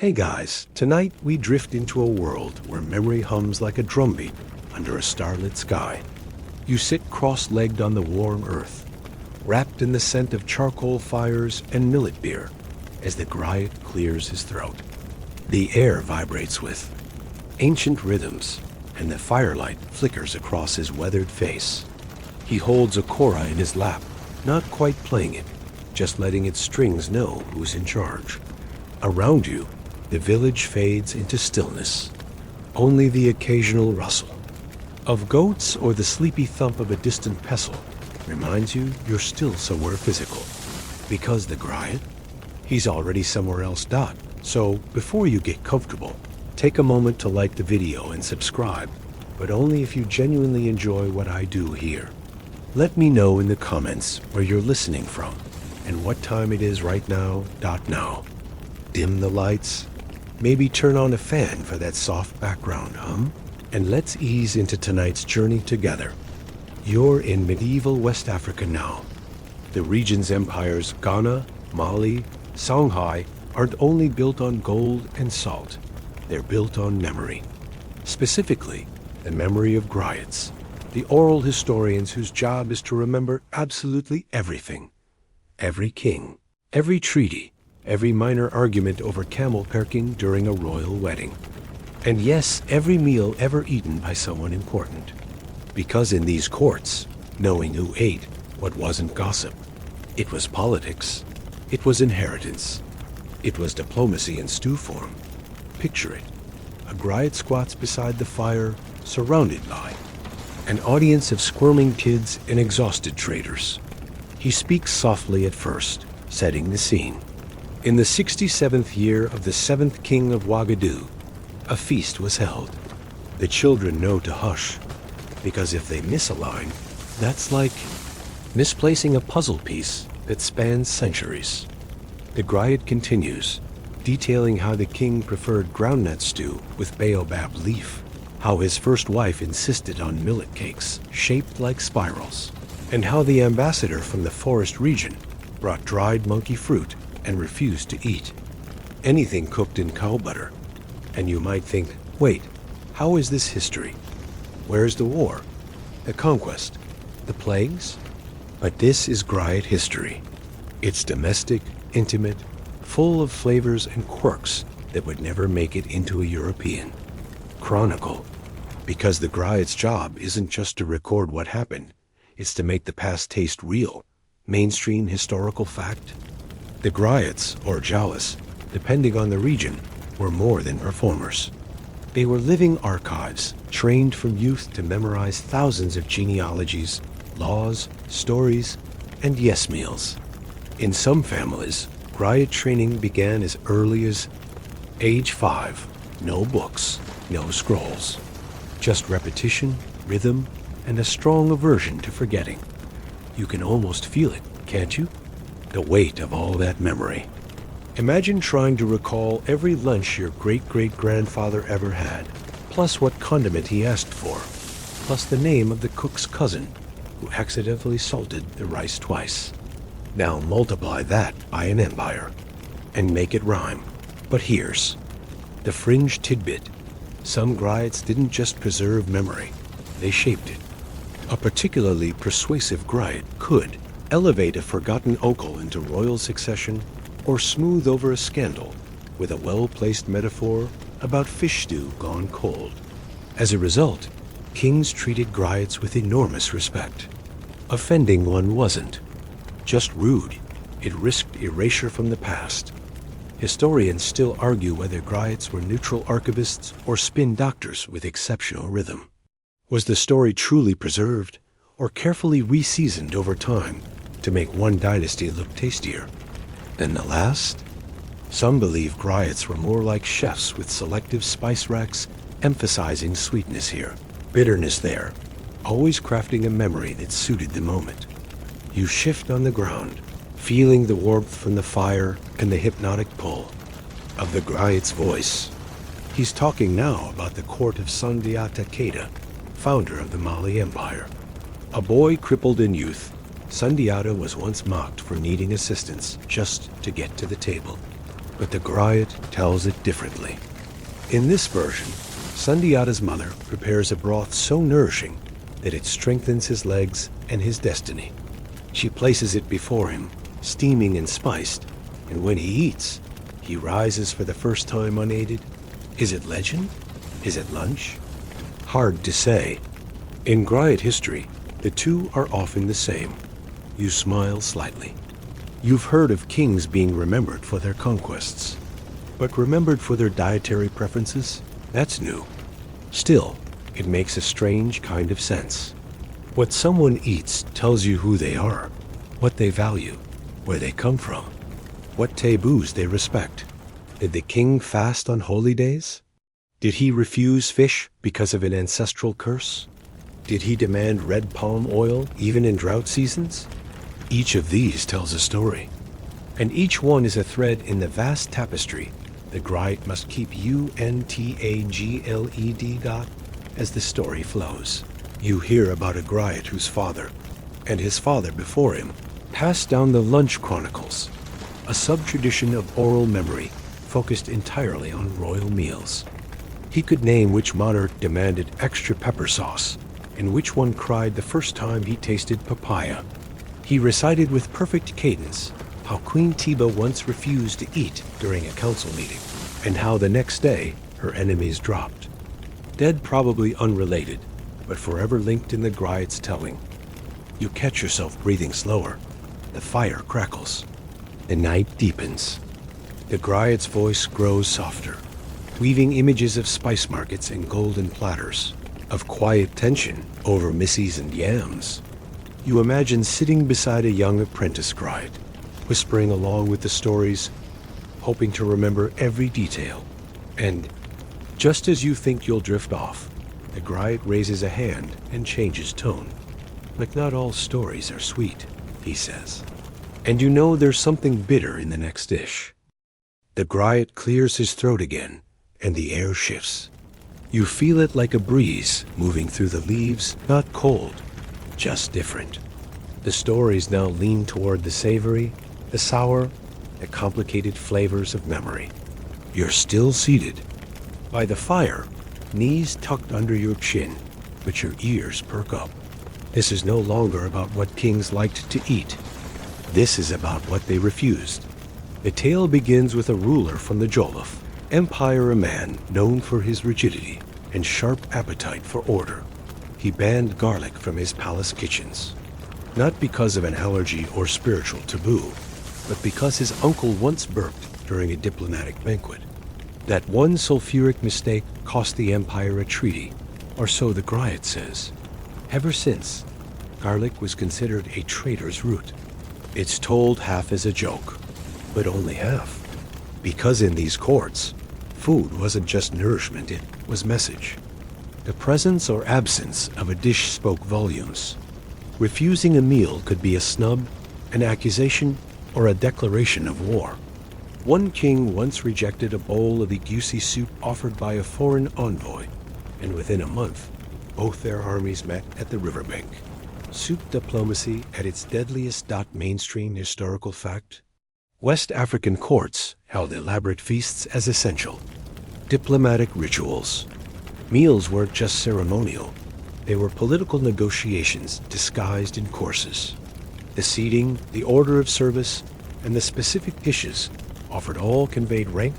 Hey guys, tonight we drift into a world where memory hums like a drumbeat under a starlit sky. You sit cross-legged on the warm earth, wrapped in the scent of charcoal fires and millet beer, as the Griot clears his throat. The air vibrates with ancient rhythms, and the firelight flickers across his weathered face. He holds a kora in his lap, not quite playing it, just letting its strings know who's in charge. Around you, the village fades into stillness. Only the occasional rustle of goats or the sleepy thump of a distant pestle reminds you you're still somewhere physical. Because the Griot, he's already somewhere else. So before you get comfortable, take a moment to like the video and subscribe, but only if you genuinely enjoy what I do here. Let me know in the comments where you're listening from and what time it is right now. Now. Dim the lights, maybe turn on a fan for that soft background hum, and let's ease into tonight's journey together. You're in medieval West Africa now. The region's empires Ghana, Mali, Songhai aren't only built on gold and salt, they're built on memory. Specifically, the memory of Griots, the oral historians whose job is to remember absolutely everything. Every king, every treaty, every minor argument over camel perking during a royal wedding. And yes, every meal ever eaten by someone important. Because in these courts, knowing who ate what wasn't gossip. It was politics. It was inheritance. It was diplomacy in stew form. Picture it. A Griot squats beside the fire, surrounded by an audience of squirming kids and exhausted traders. He speaks softly at first, setting the scene. In the 67th year of the 7th king of Ouagadougou, a feast was held. The children know to hush, because if they miss a line, that's like misplacing a puzzle piece that spans centuries. The Griot continues, detailing how the king preferred groundnut stew with baobab leaf, how his first wife insisted on millet cakes shaped like spirals, and how the ambassador from the forest region brought dried monkey fruit and refused to eat anything cooked in cow butter. And you might think, wait, how is this history? Where's the war, the conquest, the plagues? But this is Griot history. It's domestic, intimate, full of flavors and quirks that would never make it into a European chronicle. Because the Griot's job isn't just to record what happened, it's to make the past taste real, mainstream historical fact. The Griots, or Jalis, depending on the region, were more than performers. They were living archives, trained from youth to memorize thousands of genealogies, laws, stories, and yes meals. In some families, Griot training began as early as age 5. No books, no scrolls. Just repetition, rhythm, and a strong aversion to forgetting. You can almost feel it, can't you? The weight of all that memory. Imagine trying to recall every lunch your great-great-grandfather ever had, plus what condiment he asked for, plus the name of the cook's cousin who accidentally salted the rice twice. Now multiply that by an empire and make it rhyme. But here's the fringe tidbit. Some Griots didn't just preserve memory, they shaped it. A particularly persuasive Griot could elevate a forgotten uncle into royal succession or smooth over a scandal with a well-placed metaphor about fish stew gone cold. As a result, kings treated Griots with enormous respect. Offending one wasn't just rude, it risked erasure from the past. Historians still argue whether Griots were neutral archivists or spin doctors with exceptional rhythm. Was the story truly preserved or carefully reseasoned over time to make one dynasty look tastier than the last? Some believe Griots were more like chefs with selective spice racks, emphasizing sweetness here, bitterness there, always crafting a memory that suited the moment. You shift on the ground, feeling the warmth from the fire and the hypnotic pull of the Griot's voice. He's talking now about the court of Sundiata Keita, founder of the Mali Empire. A boy crippled in youth, Sundiata was once mocked for needing assistance just to get to the table. but the Griot tells it differently. In this version, Sundiata's mother prepares a broth so nourishing that it strengthens his legs and his destiny. She places it before him, steaming and spiced, and when he eats, he rises for the first time unaided. Is it legend? Is it lunch? Hard to say. In Griot history, the two are often the same. You smile slightly. You've heard of kings being remembered for their conquests, but remembered for their dietary preferences? That's new. Still, it makes a strange kind of sense. What someone eats tells you who they are, what they value, where they come from, what taboos they respect. Did the king fast on holy days? Did he refuse fish because of an ancestral curse? Did he demand red palm oil even in drought seasons? Each of these tells a story, and each one is a thread in the vast tapestry the Griot must keep untagled as the story flows. You hear about a Griot whose father, and his father before him, passed down the lunch chronicles, a sub-tradition of oral memory focused entirely on royal meals. He could name which monarch demanded extra pepper sauce, and which one cried the first time he tasted papaya. He recited with perfect cadence how Queen Tiba once refused to eat during a council meeting, and how the next day her enemies dropped. Dead, probably unrelated, but forever linked in the Griot's telling. You catch yourself breathing slower. The fire crackles. The night deepens. The Griot's voice grows softer, weaving images of spice markets and golden platters, of quiet tension over missies and yams. You imagine sitting beside a young apprentice Griot, whispering along with the stories, hoping to remember every detail. And just as you think you'll drift off, the Griot raises a hand and changes tone. Like not all stories are sweet, he says. And you know there's something bitter in the next dish. The Griot clears his throat again, and the air shifts. You feel it like a breeze moving through the leaves, not cold, just different. The stories now lean toward the savory, the sour, the complicated flavors of memory. You're still seated by the fire, knees tucked under your chin, but your ears perk up. This is no longer about what kings liked to eat. This is about what they refused. The tale begins with a ruler from the Jollof, Empire, a man known for his rigidity and sharp appetite for order. He banned garlic from his palace kitchens, not because of an allergy or spiritual taboo, but because his uncle once burped during a diplomatic banquet. That one sulfuric mistake cost the empire a treaty, or so the Griot says. Ever since, garlic was considered a traitor's root. It's told half as a joke, but only half. Because in these courts, food wasn't just nourishment, it was message. The presence or absence of a dish spoke volumes. Refusing a meal could be a snub, an accusation, or a declaration of war. One king once rejected a bowl of egusi soup offered by a foreign envoy, and within a month, both their armies met at the riverbank. Soup diplomacy at its deadliest. Mainstream historical fact. West African courts held elaborate feasts as essential. Diplomatic rituals. Meals weren't just ceremonial. They were political negotiations disguised in courses. The seating, the order of service, and the specific dishes offered all conveyed rank,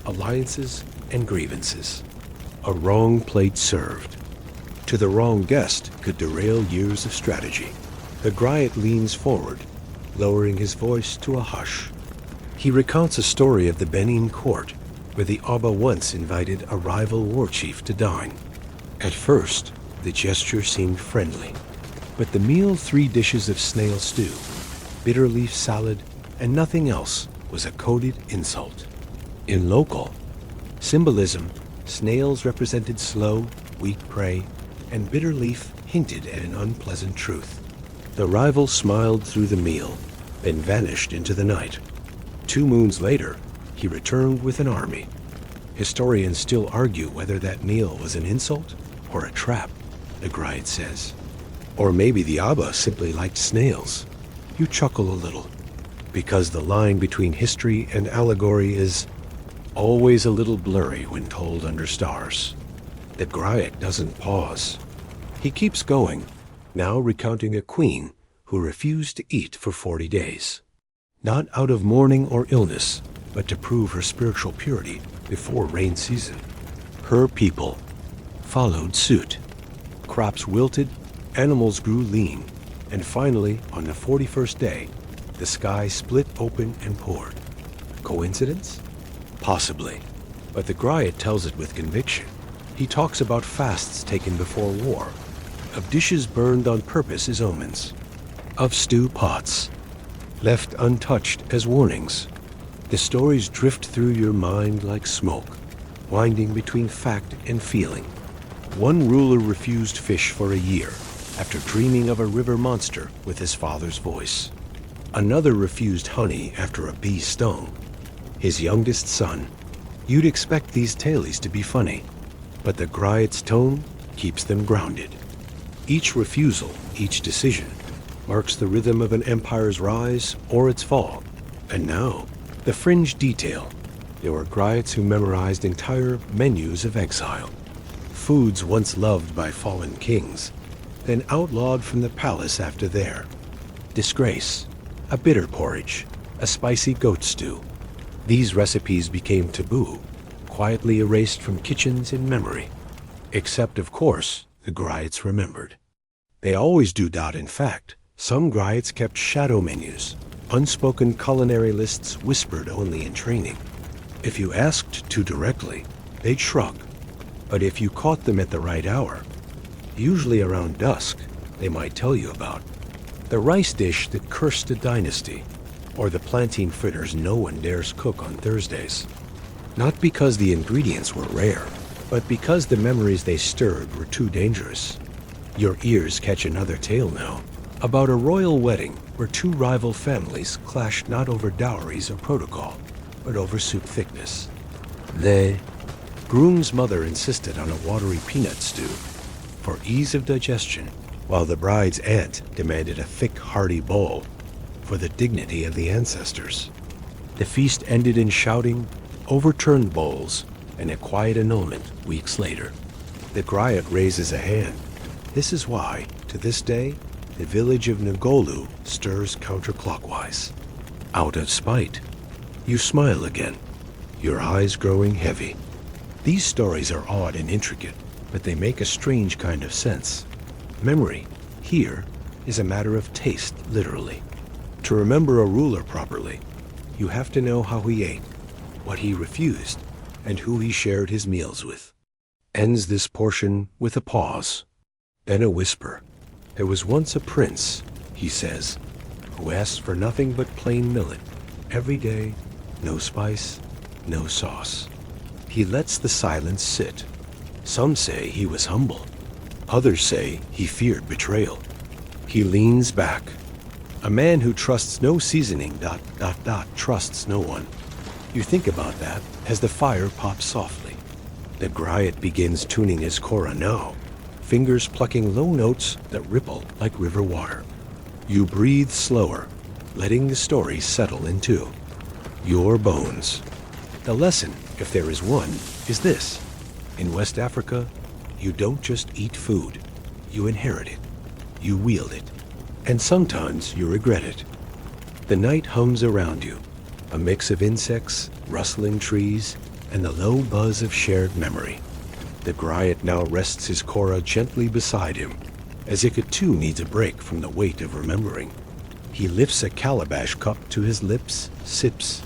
alliances, and grievances. A wrong plate served to the wrong guest could derail years of strategy. The Griot leans forward, lowering his voice to a hush. He recounts a story of the Benin court where the Aba once invited a rival war chief to dine. At first, the gesture seemed friendly, but the meal, 3 dishes of snail stew, bitter leaf salad, and nothing else, was a coded insult. In local symbolism, snails represented slow, weak prey, and bitter leaf hinted at an unpleasant truth. The rival smiled through the meal, then vanished into the night. 2 moons later, he returned with an army. Historians still argue whether that meal was an insult or a trap, the Griot says. Or maybe the Aba simply liked snails. You chuckle a little, because the line between history and allegory is always a little blurry when told under stars. The Griot doesn't pause. He keeps going, now recounting a queen who refused to eat for 40 days. Not out of mourning or illness, but to prove her spiritual purity before rain season. Her people followed suit. Crops wilted, animals grew lean, and finally, on the 41st day, the sky split open and poured. Coincidence? Possibly. But the Griot tells it with conviction. He talks about fasts taken before war, of dishes burned on purpose as omens, of stew pots left untouched as warnings. The stories drift through your mind like smoke, winding between fact and feeling. One ruler refused fish for a year after dreaming of a river monster with his father's voice. Another refused honey after a bee stung his youngest son. You'd expect these tales to be funny, but the Griot's tone keeps them grounded. Each refusal, each decision, marks the rhythm of an empire's rise or its fall. And now, the fringe detail. There were Griots who memorized entire menus of exile. Foods once loved by fallen kings, then outlawed from the palace after their disgrace. A bitter porridge, a spicy goat stew. These recipes became taboo, quietly erased from kitchens in memory. Except, of course, the Griots remembered. They always do. In fact, some Griots kept shadow menus, unspoken culinary lists whispered only in training. If you asked too directly, they'd shrug. But if you caught them at the right hour, usually around dusk, they might tell you about the rice dish that cursed a dynasty, or the plantain fritters no one dares cook on Thursdays. Not because the ingredients were rare, but because the memories they stirred were too dangerous. Your ears catch another tale now, about a royal wedding where two rival families clashed not over dowries or protocol, but over soup thickness. The groom's mother insisted on a watery peanut stew for ease of digestion, while the bride's aunt demanded a thick, hearty bowl for the dignity of the ancestors. The feast ended in shouting, overturned bowls, and a quiet annulment weeks later. The Griot raises a hand. This is why, to this day, the village of Ngolu stirs counterclockwise. Out of spite. You smile again, your eyes growing heavy. These stories are odd and intricate, but they make a strange kind of sense. Memory, here, is a matter of taste, literally. To remember a ruler properly, you have to know how he ate, what he refused, and who he shared his meals with. Ends this portion with a pause, then a whisper. There was once a prince, he says, who asked for nothing but plain millet, every day, no spice, no sauce. He lets the silence sit. Some say he was humble. Others say he feared betrayal. He leans back. A man who trusts no seasoning, trusts no one. You think about that as the fire pops softly. The Griot begins tuning his kora now, fingers plucking low notes that ripple like river water. You breathe slower, letting the story settle into your bones. The lesson, if there is one, is this. In West Africa, you don't just eat food. You inherit it. You wield it. And sometimes you regret it. The night hums around you, a mix of insects, rustling trees, and the low buzz of shared memory. The Griot now rests his kora gently beside him, as if it too needs a break from the weight of remembering. He lifts a calabash cup to his lips, sips,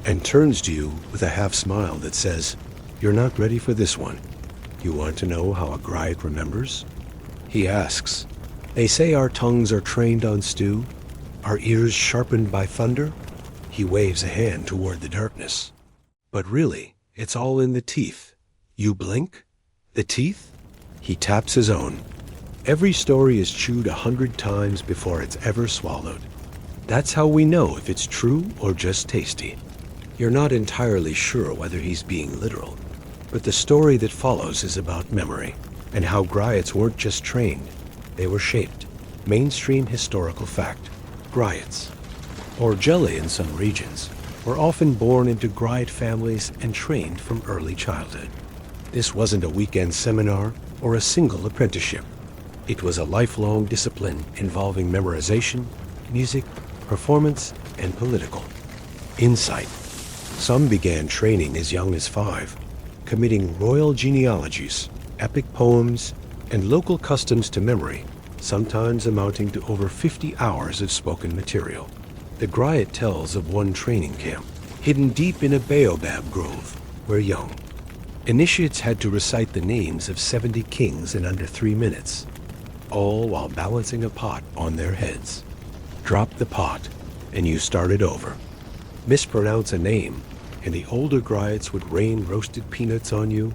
and turns to you with a half smile that says, "You're not ready for this one. You want to know how a Griot remembers?" He asks, "They say our tongues are trained on stew, our ears sharpened by thunder." He waves a hand toward the darkness. But really, it's all in the teeth. You blink? The teeth? He taps his own. Every story is chewed 100 times before it's ever swallowed. That's how we know if it's true or just tasty. You're not entirely sure whether he's being literal, but the story that follows is about memory, and how Griots weren't just trained, they were shaped. Mainstream historical fact. Griots. Or jelly in some regions. were often born into Griot families and trained from early childhood. This wasn't a weekend seminar or a single apprenticeship. It was a lifelong discipline involving memorization, music, performance, and political insight. Some began training as young as 5, committing royal genealogies, epic poems, and local customs to memory, sometimes amounting to over 50 hours of spoken material. The Griot tells of one training camp, hidden deep in a baobab grove, where young initiates had to recite the names of 70 kings in under 3 minutes, all while balancing a pot on their heads. Drop the pot, and you started over. Mispronounce a name, and the older Griots would rain roasted peanuts on you,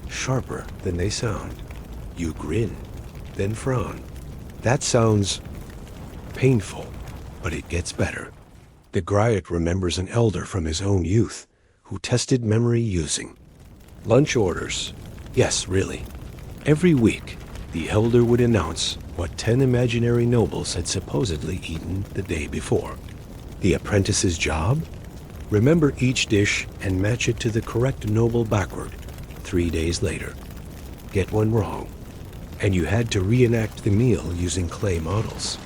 sharper than they sound. You grin, then frown. That sounds painful, but it gets better. The Griot remembers an elder from his own youth who tested memory using lunch orders. Yes, really. Every week, the elder would announce what 10 imaginary nobles had supposedly eaten the day before. The apprentice's job? Remember each dish and match it to the correct noble backward 3 days later. Get one wrong, and you had to reenact the meal using clay models.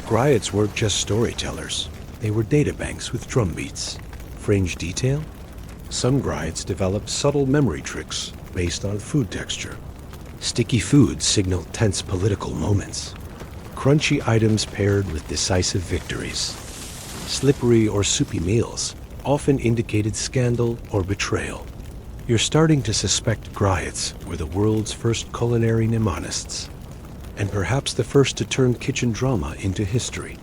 Griots weren't just storytellers. They were databanks with drumbeats. Fringe detail? Some Griots developed subtle memory tricks based on food texture. Sticky foods signaled tense political moments. Crunchy items paired with decisive victories. Slippery or soupy meals often indicated scandal or betrayal. You're starting to suspect Griots were the world's first culinary mnemonists, and perhaps the first to turn kitchen drama into history.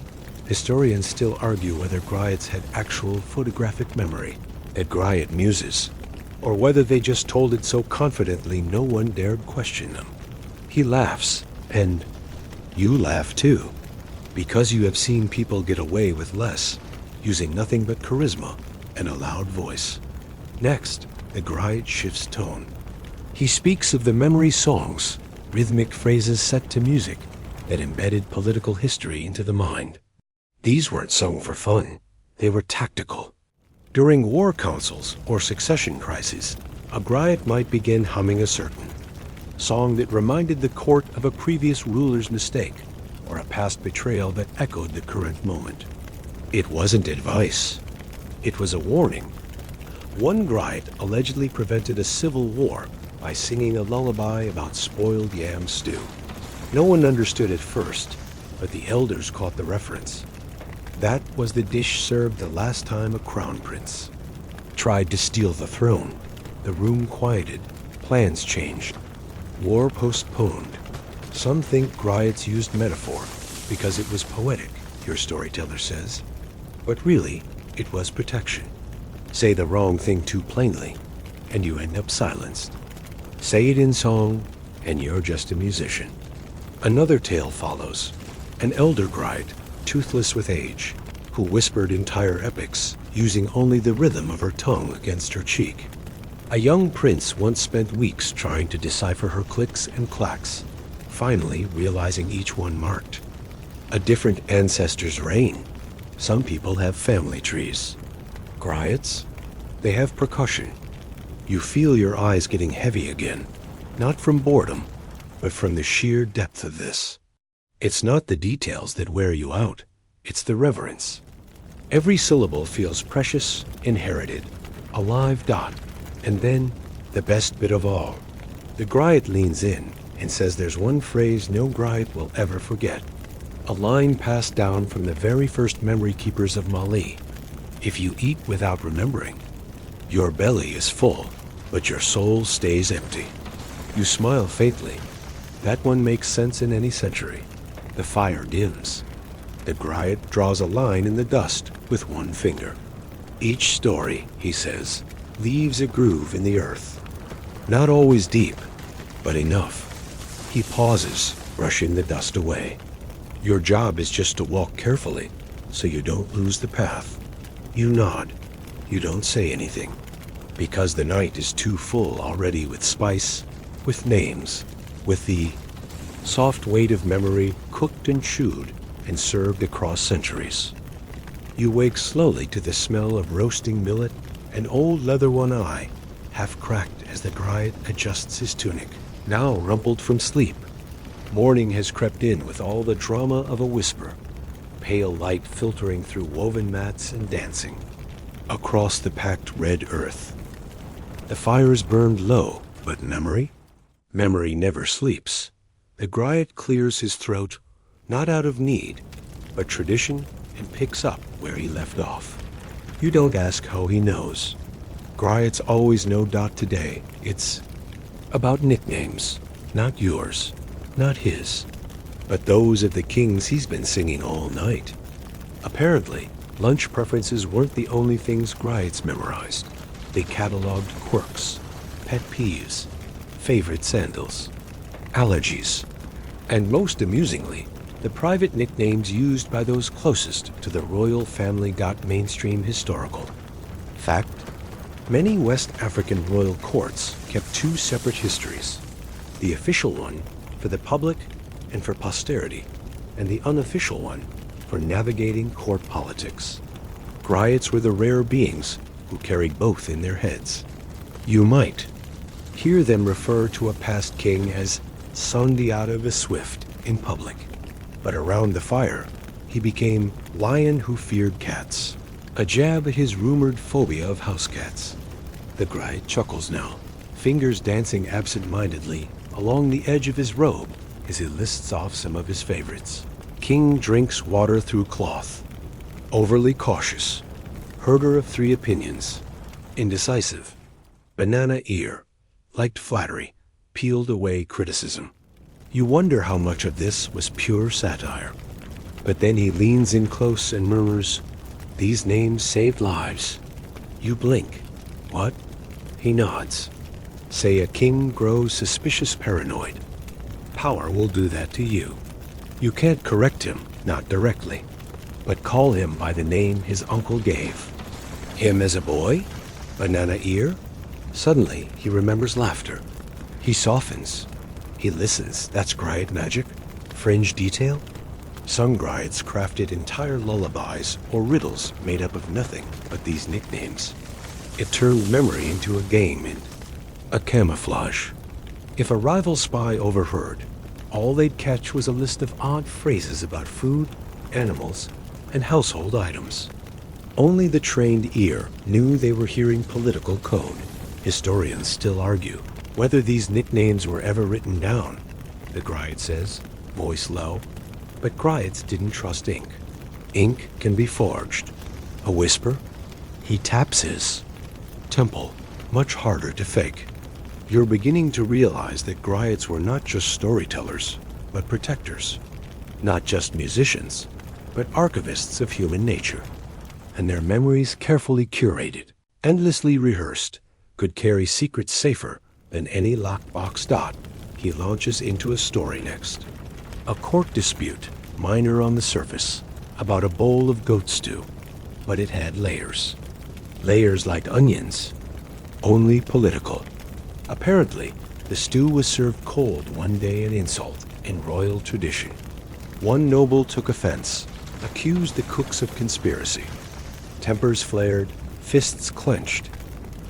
Historians still argue whether Griots had actual photographic memory, at Griot muses, or whether they just told it so confidently no one dared question them. He laughs, and you laugh too, because you have seen people get away with less, using nothing but charisma and a loud voice. Next, the Griot shifts tone. He speaks of the memory songs, rhythmic phrases set to music that embedded political history into the mind. These weren't sung for fun. They were tactical. During war councils or succession crises, a Griot might begin humming a certain song that reminded the court of a previous ruler's mistake or a past betrayal that echoed the current moment. It wasn't advice. It was a warning. One Griot allegedly prevented a civil war by singing a lullaby about spoiled yam stew. No one understood at first, but the elders caught the reference. That was the dish served the last time a crown prince tried to steal the throne. The room quieted. Plans changed. War postponed. Some think Griots used metaphor because it was poetic, your storyteller says. But really, it was protection. Say the wrong thing too plainly, and you end up silenced. Say it in song, and you're just a musician. Another tale follows. An elder Griot, toothless with age, who whispered entire epics, using only the rhythm of her tongue against her cheek. A young prince once spent weeks trying to decipher her clicks and clacks, finally realizing each one marked a different ancestor's reign. Some people have family trees. Griots? They have percussion. You feel your eyes getting heavy again, not from boredom, but from the sheer depth of this. It's not the details that wear you out. It's the reverence. Every syllable feels precious, inherited, a live dot. And then, the best bit of all, the Griot leans in and says there's one phrase no Griot will ever forget. A line passed down from the very first memory keepers of Mali. If you eat without remembering, your belly is full, but your soul stays empty. You smile faintly. That one makes sense in any century. The fire dims. The Griot draws a line in the dust with one finger. Each story, he says, leaves a groove in the earth. Not always deep, but enough. He pauses, brushing the dust away. Your job is just to walk carefully, so you don't lose the path. You nod. You don't say anything, because the night is too full already with spice, with names, with the soft weight of memory cooked and chewed and served across centuries. You wake slowly to the smell of roasting millet and old leather one eye, half cracked as the Griot adjusts his tunic, now rumpled from sleep. Morning has crept in with all the drama of a whisper, pale light filtering through woven mats and dancing across the packed red earth. The fires burned low, but memory? Memory never sleeps. The Griot clears his throat, not out of need, but tradition, and picks up where he left off. You don't ask how he knows. Griots always know. Today, it's about nicknames, not yours, not his, but those of the kings he's been singing all night. Apparently, lunch preferences weren't the only things Griots memorized. They cataloged quirks, pet peeves, favorite sandals, allergies, and most amusingly, the private nicknames used by those closest to the royal family got mainstream historical. Fact, many West African royal courts kept two separate histories. The official one for the public and for posterity, and the unofficial one for navigating court politics. Griots were the rare beings who carried both in their heads. You might hear them refer to a past king as Sondiata the Swift in public, but around the fire, he became Lion Who Feared Cats, a jab at his rumored phobia of house cats. The Griot chuckles now, fingers dancing absent-mindedly along the edge of his robe as he lists off some of his favorites. King drinks water through cloth. Overly cautious. Herder of three opinions. Indecisive. Banana ear. Liked flattery. Peeled away criticism. You wonder how much of this was pure satire. But then he leans in close and murmurs, "These names saved lives." You blink. What? He nods. Say a king grows suspicious paranoid. Power will do that to you. You can't correct him, not directly, but call him by the name his uncle gave. Him as a boy? Banana ear? Suddenly, he remembers laughter. He softens. He listens. That's Griot magic. Fringe detail? Some Griots crafted entire lullabies or riddles made up of nothing but these nicknames. It turned memory into a game and a camouflage. If a rival spy overheard, all they'd catch was a list of odd phrases about food, animals, and household items. Only the trained ear knew they were hearing political code. Historians still argue whether these nicknames were ever written down, the Griot says, voice low. But Griots didn't trust ink. Ink can be forged. A whisper? He taps his temple, much harder to fake. You're beginning to realize that Griots were not just storytellers, but protectors. Not just musicians, but archivists of human nature. And their memories carefully curated, endlessly rehearsed, could carry secrets safer than any lockbox. He launches into a story next. A court dispute, minor on the surface, about a bowl of goat stew, but it had layers. Layers like onions, only political. Apparently, the stew was served cold one day, an insult in royal tradition. One noble took offense, accused the cooks of conspiracy. Tempers flared, fists clenched.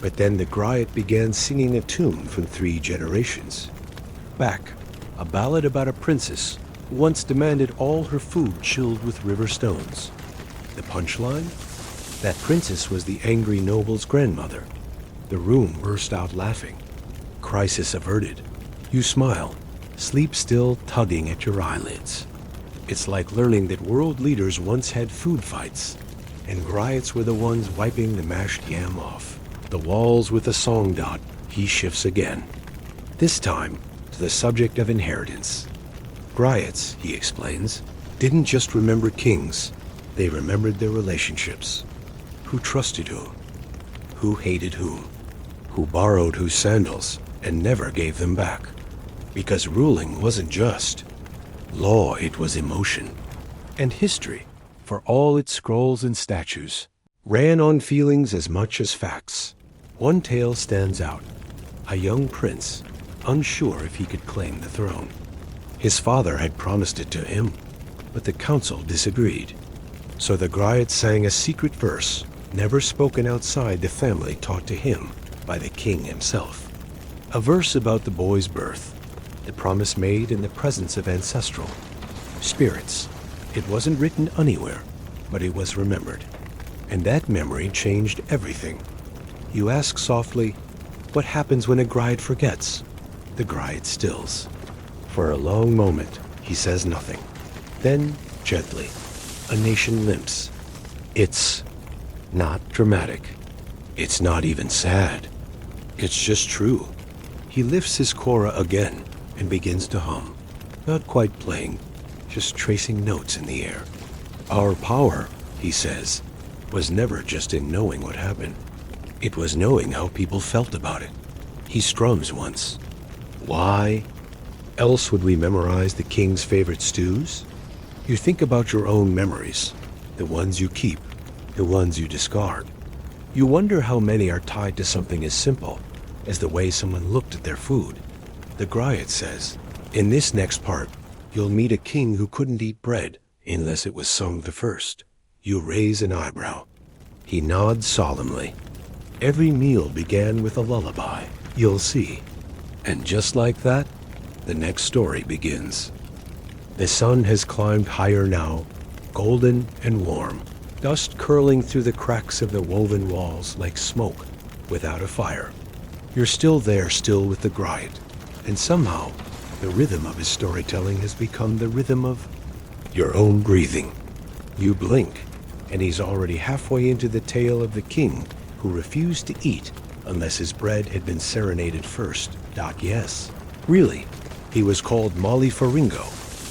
But then the Griot began singing a tune from 3 generations back, a ballad about a princess who once demanded all her food chilled with river stones. The punchline? That princess was the angry noble's grandmother. The room burst out laughing. Crisis averted. You smile, sleep still tugging at your eyelids. It's like learning that world leaders once had food fights, and Griots were the ones wiping the mashed yam off. The walls with a song. He shifts again. This time to the subject of inheritance. Griots, he explains, didn't just remember kings. They remembered their relationships. Who trusted who hated who borrowed whose sandals and never gave them back. Because ruling wasn't just law, it was emotion. And history, for all its scrolls and statues, ran on feelings as much as facts. One tale stands out. A young prince, unsure if he could claim the throne. His father had promised it to him, but the council disagreed. So the Griot sang a secret verse, never spoken outside the family, taught to him by the king himself. A verse about the boy's birth, the promise made in the presence of ancestral spirits. It wasn't written anywhere, but it was remembered. And that memory changed everything. You ask softly, what happens when a Griot forgets? The Griot stills. For a long moment, he says nothing. Then, gently, a nation limps. It's not dramatic. It's not even sad. It's just true. He lifts his kora again and begins to hum. Not quite playing, just tracing notes in the air. Our power, he says, was never just in knowing what happened. It was knowing how people felt about it. He strums once. Why else would we memorize the king's favorite stews? You think about your own memories, the ones you keep, the ones you discard. You wonder how many are tied to something as simple as the way someone looked at their food. The Griot says, in this next part, you'll meet a king who couldn't eat bread unless it was sung the first. You raise an eyebrow. He nods solemnly. Every meal began with a lullaby, you'll see. And just like that, the next story begins. The sun has climbed higher now, golden and warm, dust curling through the cracks of the woven walls like smoke without a fire. You're still there, still with the Griot, and somehow the rhythm of his storytelling has become the rhythm of your own breathing. You blink, and he's already halfway into the tale of the king who refused to eat unless his bread had been serenaded first. Yes, really, he was called Mali Faringo,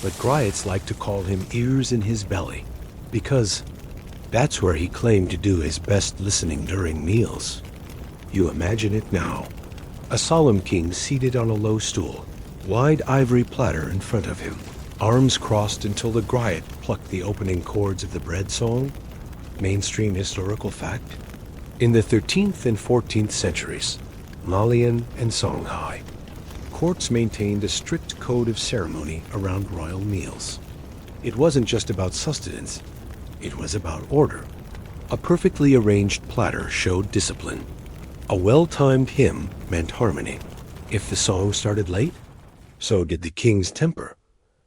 but Griots like to call him Ears in His Belly, because that's where he claimed to do his best listening during meals. You imagine it now. A solemn king seated on a low stool, wide ivory platter in front of him, arms crossed until the Griot plucked the opening chords of the bread song. Mainstream historical fact. In the 13th and 14th centuries, Mali and Songhai, courts maintained a strict code of ceremony around royal meals. It wasn't just about sustenance, it was about order. A perfectly arranged platter showed discipline. A well-timed hymn meant harmony. If the song started late, so did the king's temper.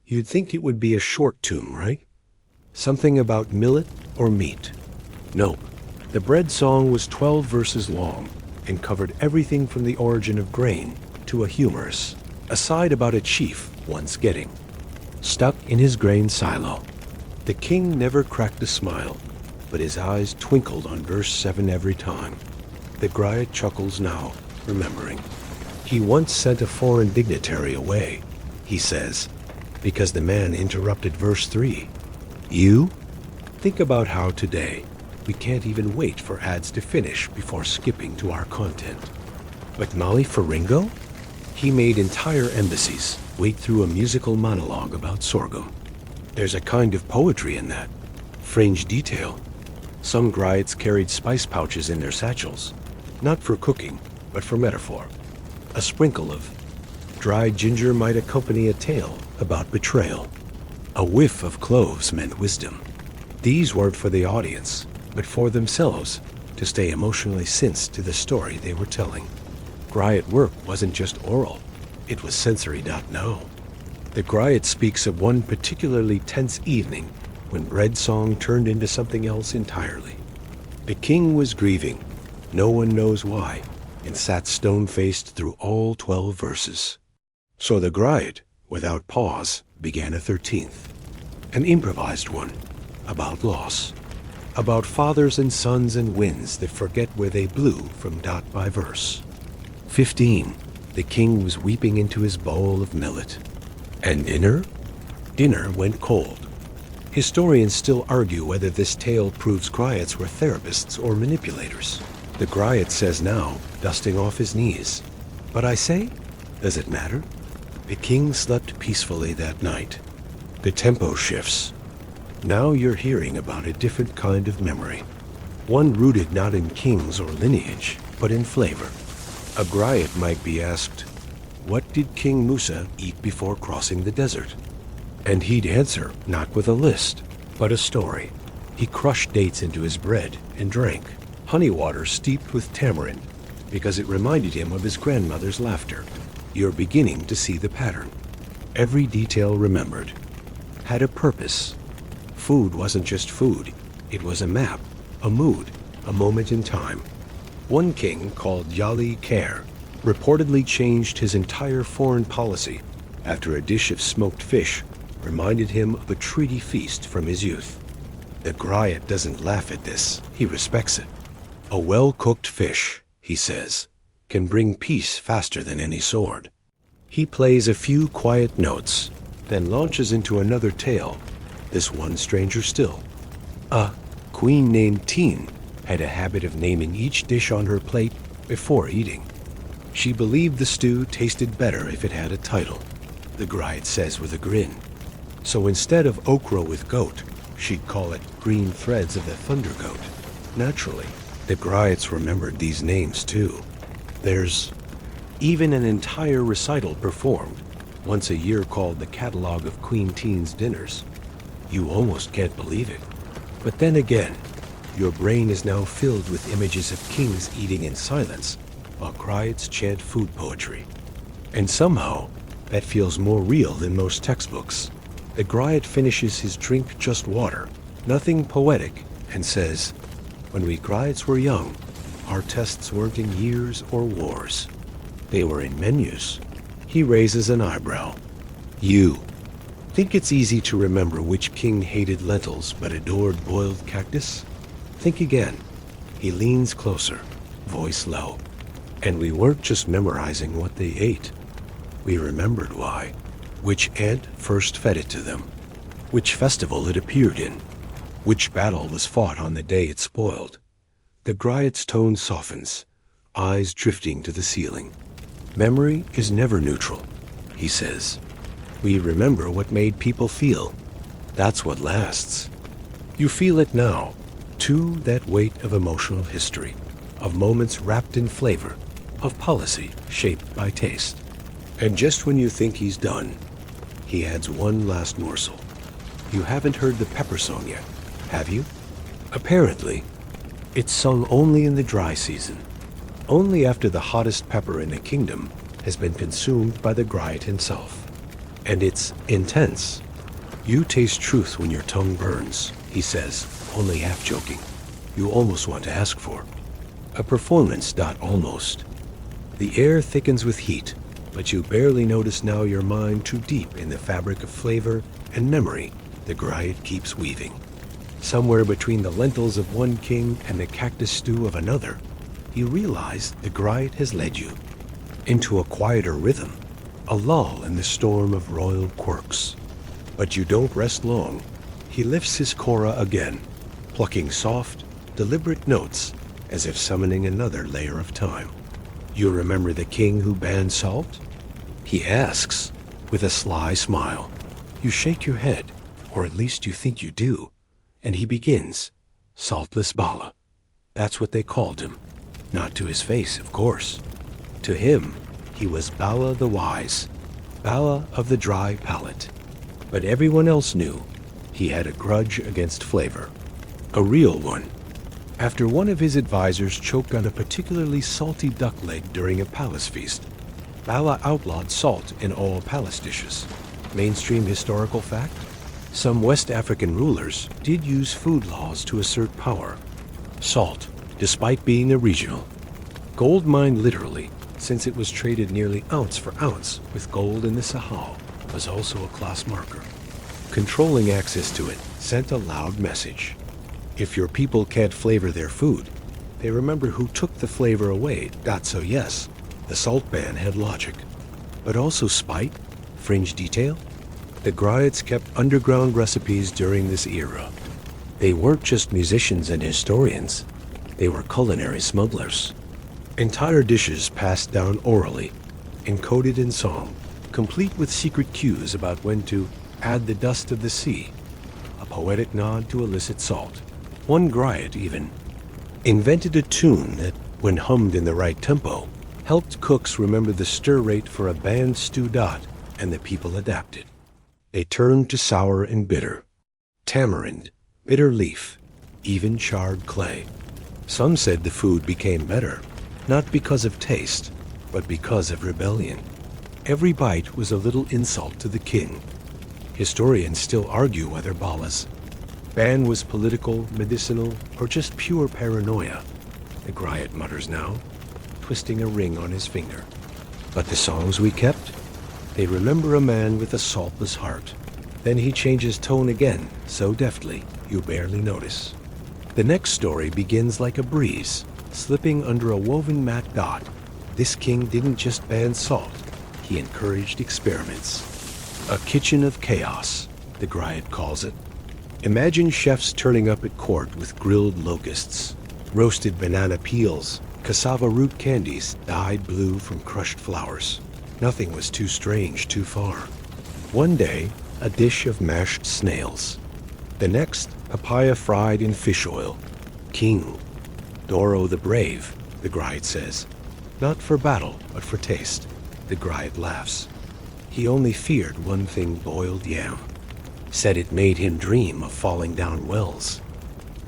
You'd think it would be a short tune, right? Something about millet or meat. Nope. The bread song was 12 verses long and covered everything from the origin of grain to a humorous aside about a chief once getting stuck in his grain silo. The king never cracked a smile, but his eyes twinkled on verse 7 every time. The Griot chuckles now, remembering. He once sent a foreign dignitary away, he says, because the man interrupted verse 3. You? Think about how today we can't even wait for ads to finish before skipping to our content. But Mali Faringo? He made entire embassies wait through a musical monologue about sorghum. There's a kind of poetry in that. Fringe detail. Some Griots carried spice pouches in their satchels, not for cooking, but for metaphor. A sprinkle of dried ginger might accompany a tale about betrayal. A whiff of cloves meant wisdom. These weren't for the audience, but for themselves, to stay emotionally synced to the story they were telling. Griot work wasn't just oral, it was sensory. No. The Griot speaks of one particularly tense evening when bread song turned into something else entirely. The king was grieving, no one knows why, and sat stone-faced through all 12 verses. So the Griot, without pause, began a 13th, an improvised one, about loss, about fathers and sons and winds that forget where they blew from dot by verse. 15, the king was weeping into his bowl of millet. And dinner? Dinner went cold. Historians still argue whether this tale proves Griots were therapists or manipulators. The Griot says now, dusting off his knees. But I say, does it matter? The king slept peacefully that night. The tempo shifts. Now you're hearing about a different kind of memory. One rooted not in kings or lineage, but in flavor. A Griot might be asked, what did King Musa eat before crossing the desert? And he'd answer, not with a list, but a story. He crushed dates into his bread and drank honey water steeped with tamarind because it reminded him of his grandmother's laughter. You're beginning to see the pattern. Every detail remembered had a purpose. Food wasn't just food. It was a map, a mood, a moment in time. One king, called Yali Kher, reportedly changed his entire foreign policy after a dish of smoked fish reminded him of a treaty feast from his youth. The Griot doesn't laugh at this. He respects it. A well-cooked fish, he says, can bring peace faster than any sword. He plays a few quiet notes, then launches into another tale, this one stranger still. A queen named Teen had a habit of naming each dish on her plate before eating. She believed the stew tasted better if it had a title, the Griot says with a grin. So instead of okra with goat, she'd call it green threads of the thunder goat. Naturally, the Griots remembered these names too. There's even an entire recital performed once a year called the Catalogue of Queen Teen's Dinners. You almost can't believe it. But then again, your brain is now filled with images of kings eating in silence while Griots chant food poetry. And somehow, that feels more real than most textbooks. The Griot finishes his drink just water, nothing poetic, and says, "When we Griots were young, our tests weren't in years or wars. They were in menus." He raises an eyebrow. You think it's easy to remember which king hated lentils but adored boiled cactus? Think again. He leans closer, voice low. And we weren't just memorizing what they ate. We remembered why. Which ant first fed it to them. Which festival it appeared in. Which battle was fought on the day it spoiled. The Griot's tone softens, eyes drifting to the ceiling. Memory is never neutral, he says. We remember what made people feel. That's what lasts. You feel it now, too, that weight of emotional history, of moments wrapped in flavor, of policy shaped by taste. And just when you think he's done, he adds one last morsel. You haven't heard the pepper song yet, have you? Apparently, it's sung only in the dry season, only after the hottest pepper in the kingdom has been consumed by the Griot himself. And it's intense. You taste truth when your tongue burns, he says, only half joking. You almost want to ask for. A performance, not almost. The air thickens with heat, but you barely notice now your mind too deep in the fabric of flavor and memory the Griot keeps weaving. Somewhere between the lentils of one king and the cactus stew of another, you realize the Griot has led you into a quieter rhythm, a lull in the storm of royal quirks. But you don't rest long. He lifts his kora again, plucking soft, deliberate notes as if summoning another layer of time. You remember the king who banned salt? He asks, with a sly smile. You shake your head, or at least you think you do, and he begins, Saltless Bala. That's what they called him. Not to his face, of course. To him, he was Bala the Wise, Bala of the Dry Palate. But everyone else knew he had a grudge against flavor, a real one. After one of his advisors choked on a particularly salty duck leg during a palace feast, Bala outlawed salt in all palace dishes. Mainstream historical fact? Some West African rulers did use food laws to assert power. Salt, despite being a regional. Gold mined literally, since it was traded nearly ounce for ounce with gold in the Sahel, was also a class marker. Controlling access to it sent a loud message. If your people can't flavor their food, they remember who took the flavor away. So yes, the salt ban had logic. But also spite, fringe detail. The Griots kept underground recipes during this era. They weren't just musicians and historians. They were culinary smugglers. Entire dishes passed down orally, encoded in song, complete with secret cues about when to add the dust of the sea, a poetic nod to illicit salt. One Griot even invented a tune that, when hummed in the right tempo, helped cooks remember the stir rate for a banned stew dot, and the people adapted. They turned to sour and bitter. Tamarind, bitter leaf, even charred clay. Some said the food became better, not because of taste, but because of rebellion. Every bite was a little insult to the king. Historians still argue whether Bala's ban was political, medicinal, or just pure paranoia. The Griot mutters now, twisting a ring on his finger. But the songs we kept? They remember a man with a saltless heart. Then he changes tone again, so deftly, you barely notice. The next story begins like a breeze, slipping under a woven mat dot. This king didn't just ban salt, he encouraged experiments. A kitchen of chaos, the Griot calls it. Imagine chefs turning up at court with grilled locusts, roasted banana peels, cassava root candies dyed blue from crushed flowers. Nothing was too strange too far. One day, a dish of mashed snails. The next, papaya fried in fish oil. King. Doro the brave, the Griot says. Not for battle, but for taste. The Griot laughs. He only feared one thing: boiled yam. Said it made him dream of falling down wells.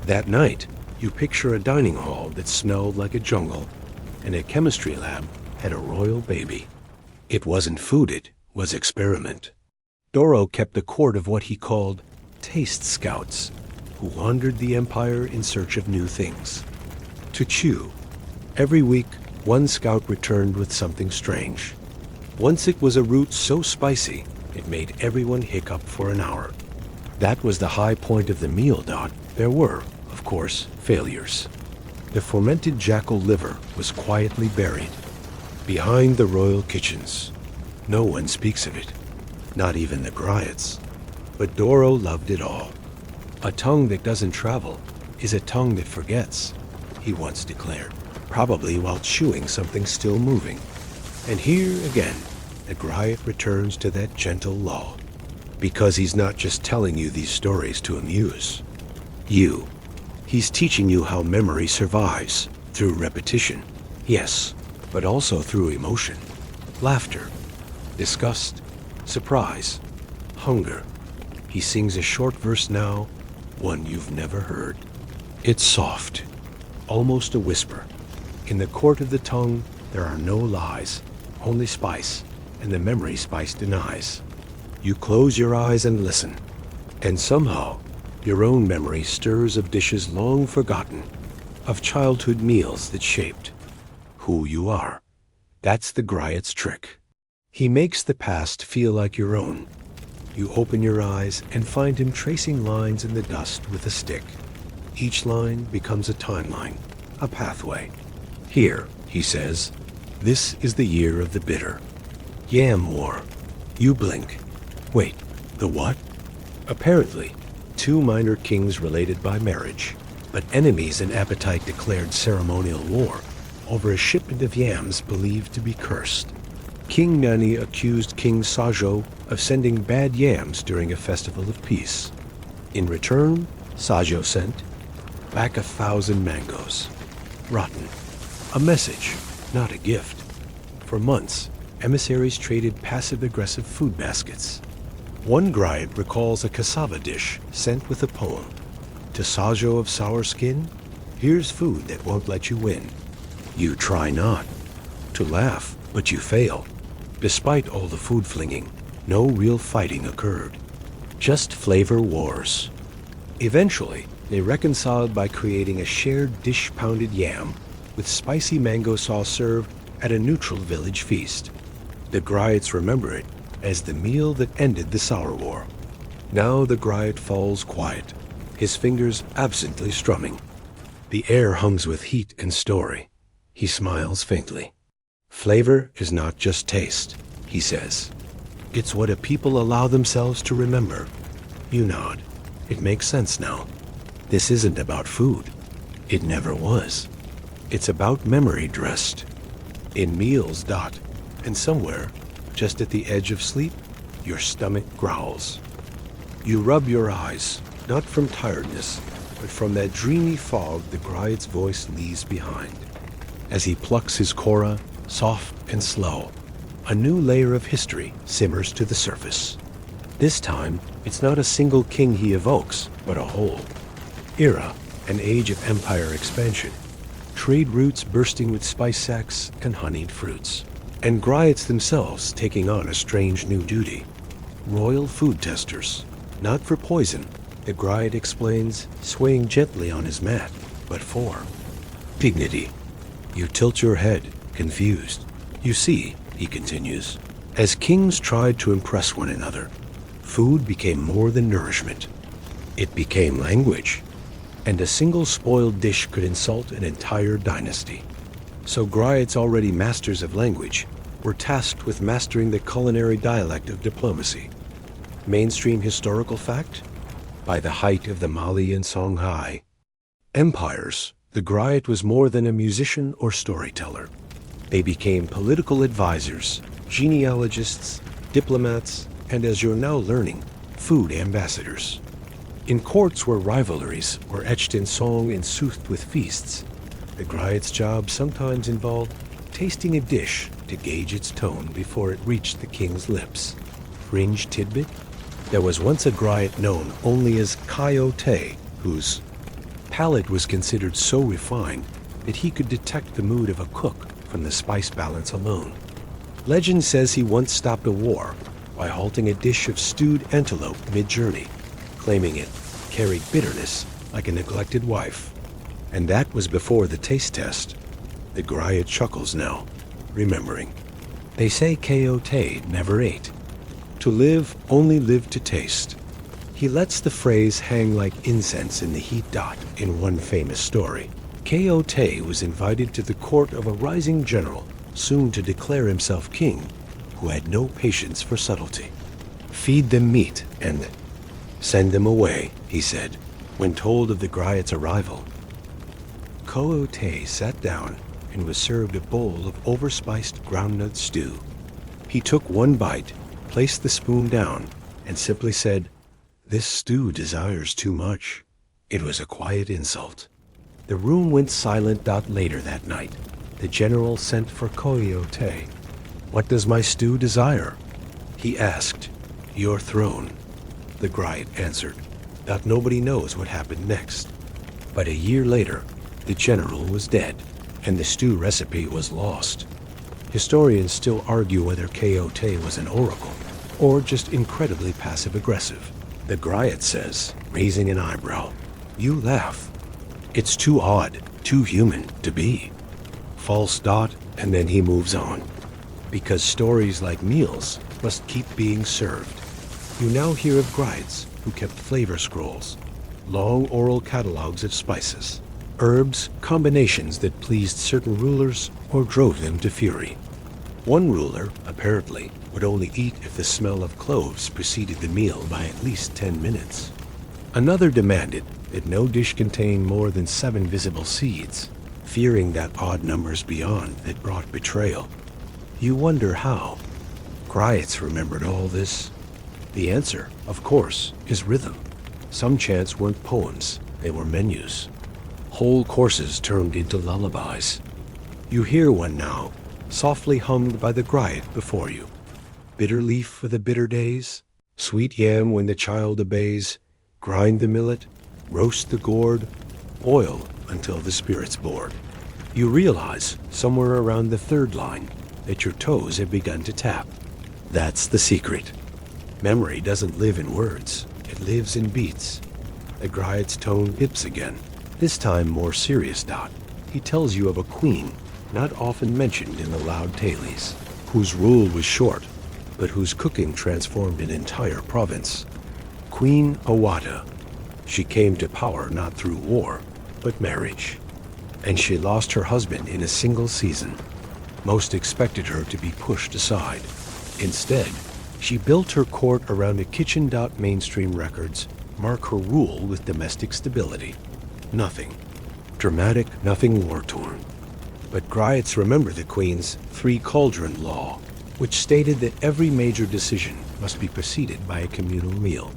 That night, you picture a dining hall that smelled like a jungle, and a chemistry lab had a royal baby. It wasn't food, it was experiment. Doro kept a court of what he called taste scouts, who wandered the empire in search of new things to chew. Every week, one scout returned with something strange. Once it was a root so spicy, it made everyone hiccup for an hour. That was the high point of the meal, Dot. There were, of course, failures. The fermented jackal liver was quietly buried behind the royal kitchens. No one speaks of it, not even the Griots. But Doro loved it all. A tongue that doesn't travel is a tongue that forgets, he once declared, probably while chewing something still moving. And here again, the Griot returns to that gentle law, because he's not just telling you these stories to amuse you. He's teaching you how memory survives through repetition, yes, but also through emotion, laughter, disgust, surprise, hunger. He sings a short verse now, one you've never heard. It's soft, almost a whisper. In the court of the tongue, there are no lies, only spice, and the memory spice denies. You close your eyes and listen, and somehow your own memory stirs of dishes long forgotten, of childhood meals that shaped who you are. That's the Griot's trick. He makes the past feel like your own. You open your eyes and find him tracing lines in the dust with a stick. Each line becomes a timeline, a pathway. Here, he says, this is the year of the bitter. Yam War. You blink. Wait, the what? Apparently, two minor kings related by marriage, but enemies in appetite declared ceremonial war over a shipment of yams believed to be cursed. King Nani accused King Sajo of sending bad yams during a festival of peace. In return, Sajo sent back 1,000 mangoes. Rotten. A message, not a gift. For months, emissaries traded passive-aggressive food baskets. One Griot recalls a cassava dish sent with a poem. To Sajo of sour skin, here's food that won't let you win. You try not to laugh, but you fail. Despite all the food flinging, no real fighting occurred. Just flavor wars. Eventually, they reconciled by creating a shared dish-pounded yam with spicy mango sauce served at a neutral village feast. The Griots remember it as the meal that ended the Sour War. Now the Griot falls quiet, his fingers absently strumming. The air hums with heat and story. He smiles faintly. Flavor is not just taste, he says. It's what a people allow themselves to remember. You nod. It makes sense now. This isn't about food. It never was. It's about memory dressed in meals, Dot. And somewhere, just at the edge of sleep, your stomach growls. You rub your eyes, not from tiredness, but from that dreamy fog the Griot's voice leaves behind. As he plucks his kora, soft and slow, a new layer of history simmers to the surface. This time, it's not a single king he evokes, but a whole era, an age of empire expansion. Trade routes bursting with spice sacks and honeyed fruits. And Griots themselves taking on a strange new duty. Royal food testers. Not for poison, the Griot explains, swaying gently on his mat, but for dignity. You tilt your head, confused. You see, he continues, as kings tried to impress one another, food became more than nourishment. It became language, and a single spoiled dish could insult an entire dynasty. So Griots, already masters of language, were tasked with mastering the culinary dialect of diplomacy. Mainstream historical fact? By the height of the Mali and Songhai empires, the Griot was more than a musician or storyteller. They became political advisors, genealogists, diplomats, and as you're now learning, food ambassadors. In courts where rivalries were etched in song and soothed with feasts, the Griot's job sometimes involved tasting a dish to gauge its tone before it reached the king's lips. Fringe tidbit? There was once a Griot known only as Griot, whose palate was considered so refined that he could detect the mood of a cook from the spice balance alone. Legend says he once stopped a war by halting a dish of stewed antelope mid-journey, claiming it carried bitterness like a neglected wife. And that was before the taste test. The Griot chuckles now, remembering. They say Griot never ate. To live, only live to taste. He lets the phrase hang like incense in the heat dot in one famous story. Griot was invited to the court of a rising general, soon to declare himself king, who had no patience for subtlety. Feed them meat and send them away, he said, when told of the Griot's arrival. Griot sat down and was served a bowl of overspiced groundnut stew. He took one bite, placed the spoon down, and simply said, "This stew desires too much." It was a quiet insult. The room went silent. Later that night, the general sent for Griot. "What does my stew desire?" he asked. "Your throne," the Griot answered. Nobody knows what happened next. But a year later, the general was dead, and the stew recipe was lost. Historians still argue whether Griot was an oracle, or just incredibly passive-aggressive. The Griot says, raising an eyebrow, "You laugh. It's too odd, too human to be." False dot, and then he moves on. Because stories like meals must keep being served. You now hear of Griots who kept flavor scrolls, long oral catalogs of spices, herbs, combinations that pleased certain rulers or drove them to fury. One ruler, apparently, would only eat if the smell of cloves preceded the meal by at least 10 minutes. Another demanded that no dish contain more than 7 visible seeds, fearing that odd numbers beyond that brought betrayal. You wonder how. Griots remembered all this. The answer, of course, is rhythm. Some chants weren't poems, they were menus. Whole courses turned into lullabies. You hear one now, softly hummed by the Griot before you. Bitter leaf for the bitter days, sweet yam when the child obeys, grind the millet, roast the gourd, boil until the spirit's bored. You realize, somewhere around the 3rd line, that your toes have begun to tap. That's the secret. Memory doesn't live in words, it lives in beats. The Griot's tone dips again, this time more serious. He tells you of a queen, not often mentioned in the loud tales, whose rule was short, but whose cooking transformed an entire province. Queen Awata. She came to power not through war, but marriage. And she lost her husband in a single season. Most expected her to be pushed aside. Instead, she built her court around a kitchen. Mainstream records mark her rule with domestic stability. Nothing dramatic, nothing war-torn. But Griots remember the Queen's 3-cauldron law, which stated that every major decision must be preceded by a communal meal.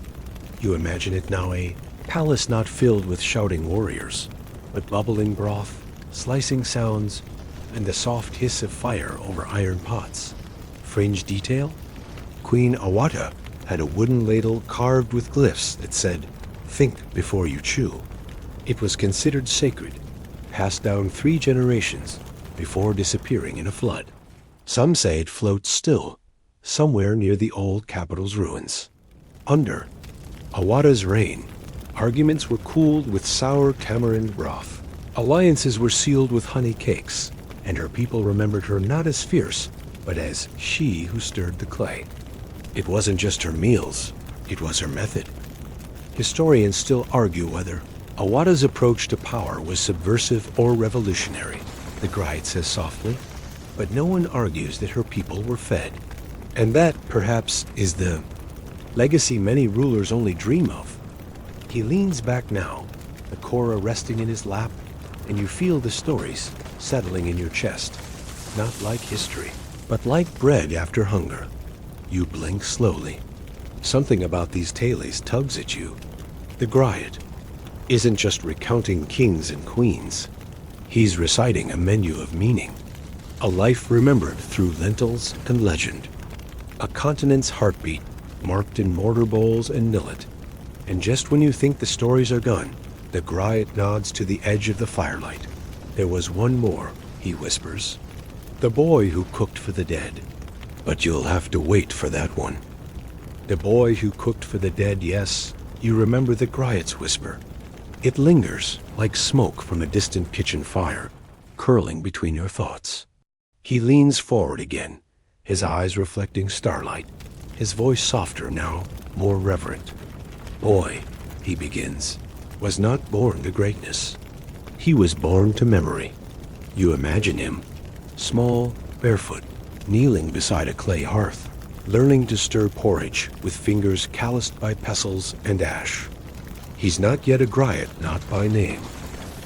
You imagine it now, a palace not filled with shouting warriors, but bubbling broth, slicing sounds, and the soft hiss of fire over iron pots. Fringe detail? Queen Awata had a wooden ladle carved with glyphs that said, "Think before you chew." It was considered sacred, passed down 3 generations before disappearing in a flood. Some say it floats still, somewhere near the old capital's ruins. Under Awada's reign, arguments were cooled with sour tamarind broth. Alliances were sealed with honey cakes, and her people remembered her not as fierce, but as she who stirred the clay. It wasn't just her meals, it was her method. Historians still argue whether Awada's approach to power was subversive or revolutionary, the Griot says softly, but no one argues that her people were fed. And that, perhaps, is the legacy many rulers only dream of. He leans back now, the Korra resting in his lap, and you feel the stories settling in your chest. Not like history, but like bread after hunger. You blink slowly. Something about these tales tugs at you. The Griot isn't just recounting kings and queens. He's reciting a menu of meaning. A life remembered through lentils and legend. A continent's heartbeat marked in mortar bowls and millet. And just when you think the stories are gone, the Griot nods to the edge of the firelight. There was one more, he whispers. The boy who cooked for the dead. But you'll have to wait for that one. The boy who cooked for the dead, yes, you remember the Griot's whisper. It lingers like smoke from a distant kitchen fire, curling between your thoughts. He leans forward again, his eyes reflecting starlight, his voice softer now, more reverent. Boy, he begins, was not born to greatness. He was born to memory. You imagine him, small, barefoot, kneeling beside a clay hearth, learning to stir porridge with fingers calloused by pestles and ash. He's not yet a Griot, not by name,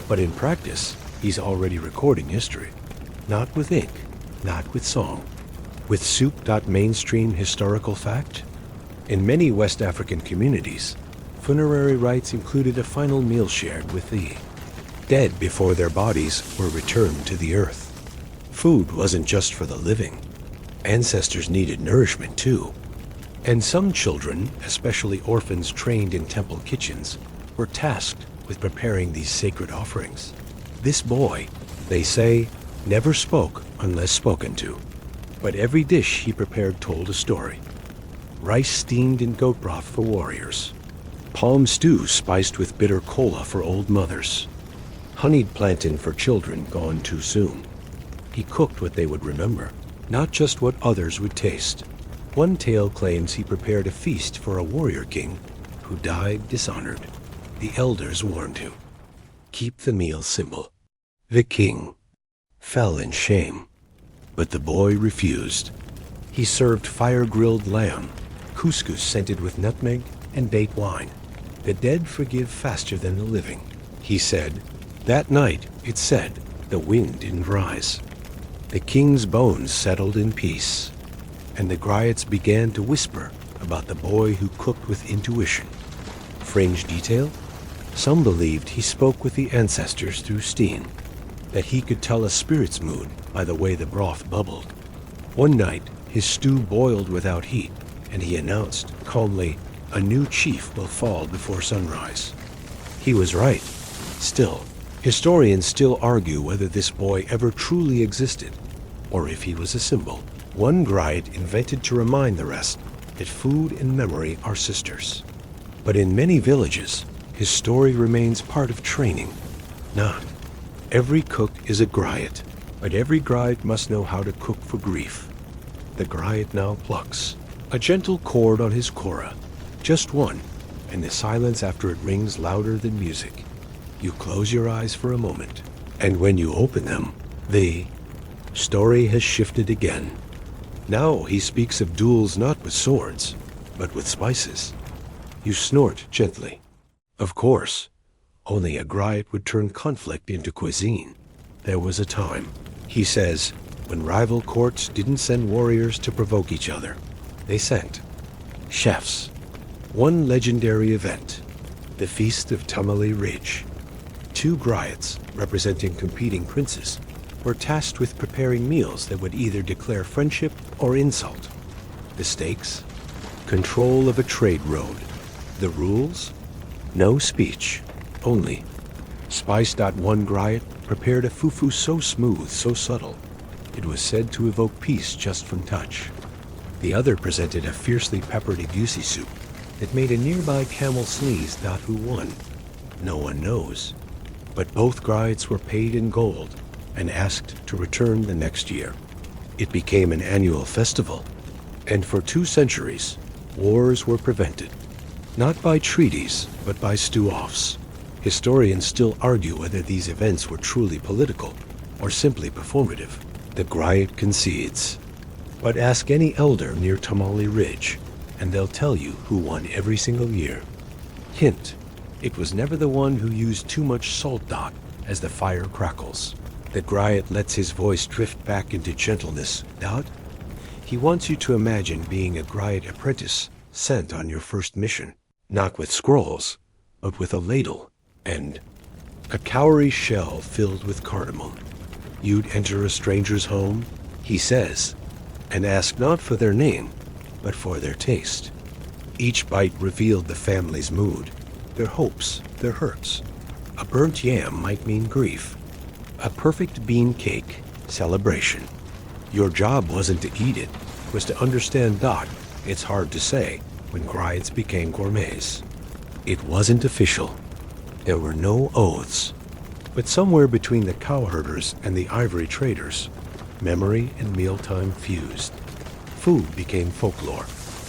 but in practice, he's already recording history. Not with ink, not with song, with soup.mainstream historical fact. In many West African communities, funerary rites included a final meal shared with the dead before their bodies were returned to the earth. Food wasn't just for the living. Ancestors needed nourishment too. And some children, especially orphans trained in temple kitchens, were tasked with preparing these sacred offerings. This boy, they say, never spoke unless spoken to. But every dish he prepared told a story. Rice steamed in goat broth for warriors. Palm stew spiced with bitter cola for old mothers. Honeyed plantain for children gone too soon. He cooked what they would remember, not just what others would taste. One tale claims he prepared a feast for a warrior king who died dishonored. The elders warned him, keep the meal simple. The king fell in shame, but the boy refused. He served fire-grilled lamb, couscous scented with nutmeg and date wine. The dead forgive faster than the living, he said. That night, it said, the wind didn't rise. The king's bones settled in peace, and the Griots began to whisper about the boy who cooked with intuition. Fringe detail? Some believed he spoke with the ancestors through steam, that he could tell a spirit's mood by the way the broth bubbled. One night, his stew boiled without heat, and he announced, calmly, a new chief will fall before sunrise. He was right. Still, historians still argue whether this boy ever truly existed, or if he was a symbol. One Griot invented to remind the rest that food and memory are sisters. But in many villages, his story remains part of training. Not every cook is a Griot, but every Griot must know how to cook for grief. The Griot now plucks a gentle chord on his Korra, just one, and the silence after it rings louder than music. You close your eyes for a moment, and when you open them, the story has shifted again. Now he speaks of duels not with swords, but with spices. You snort gently. Of course, only a Griot would turn conflict into cuisine. There was a time, he says, when rival courts didn't send warriors to provoke each other. They sent chefs. One legendary event, the Feast of Tamale Ridge. 2 Griots, representing competing princes, were tasked with preparing meals that would either declare friendship or insult. The stakes? Control of a trade road. The rules? No speech, only Spice.1 Griot prepared a fufu so smooth, so subtle, it was said to evoke peace just from touch. The other presented a fiercely peppered egusi soup that made a nearby camel sneeze. Who won? No one knows. But both Griots were paid in gold and asked to return the next year. It became an annual festival, and for 2 centuries, wars were prevented. Not by treaties, but by stew-offs. Historians still argue whether these events were truly political or simply performative. The Griot concedes. But ask any elder near Tamale Ridge, and they'll tell you who won every single year. Hint, it was never the one who used too much salt. As the fire crackles, the Griot lets his voice drift back into gentleness. He wants you to imagine being a Griot apprentice sent on your first mission, not with scrolls, but with a ladle and a cowrie shell filled with cardamom. You'd enter a stranger's home, he says, and ask not for their name, but for their taste. Each bite revealed the family's mood, their hopes, their hurts. A burnt yam might mean grief. A perfect bean cake, celebration. Your job wasn't to eat it, it was to understand. It's hard to say when Griots became gourmets. It wasn't official. There were no oaths. But somewhere between the cowherders and the ivory traders, memory and mealtime fused. Food became folklore.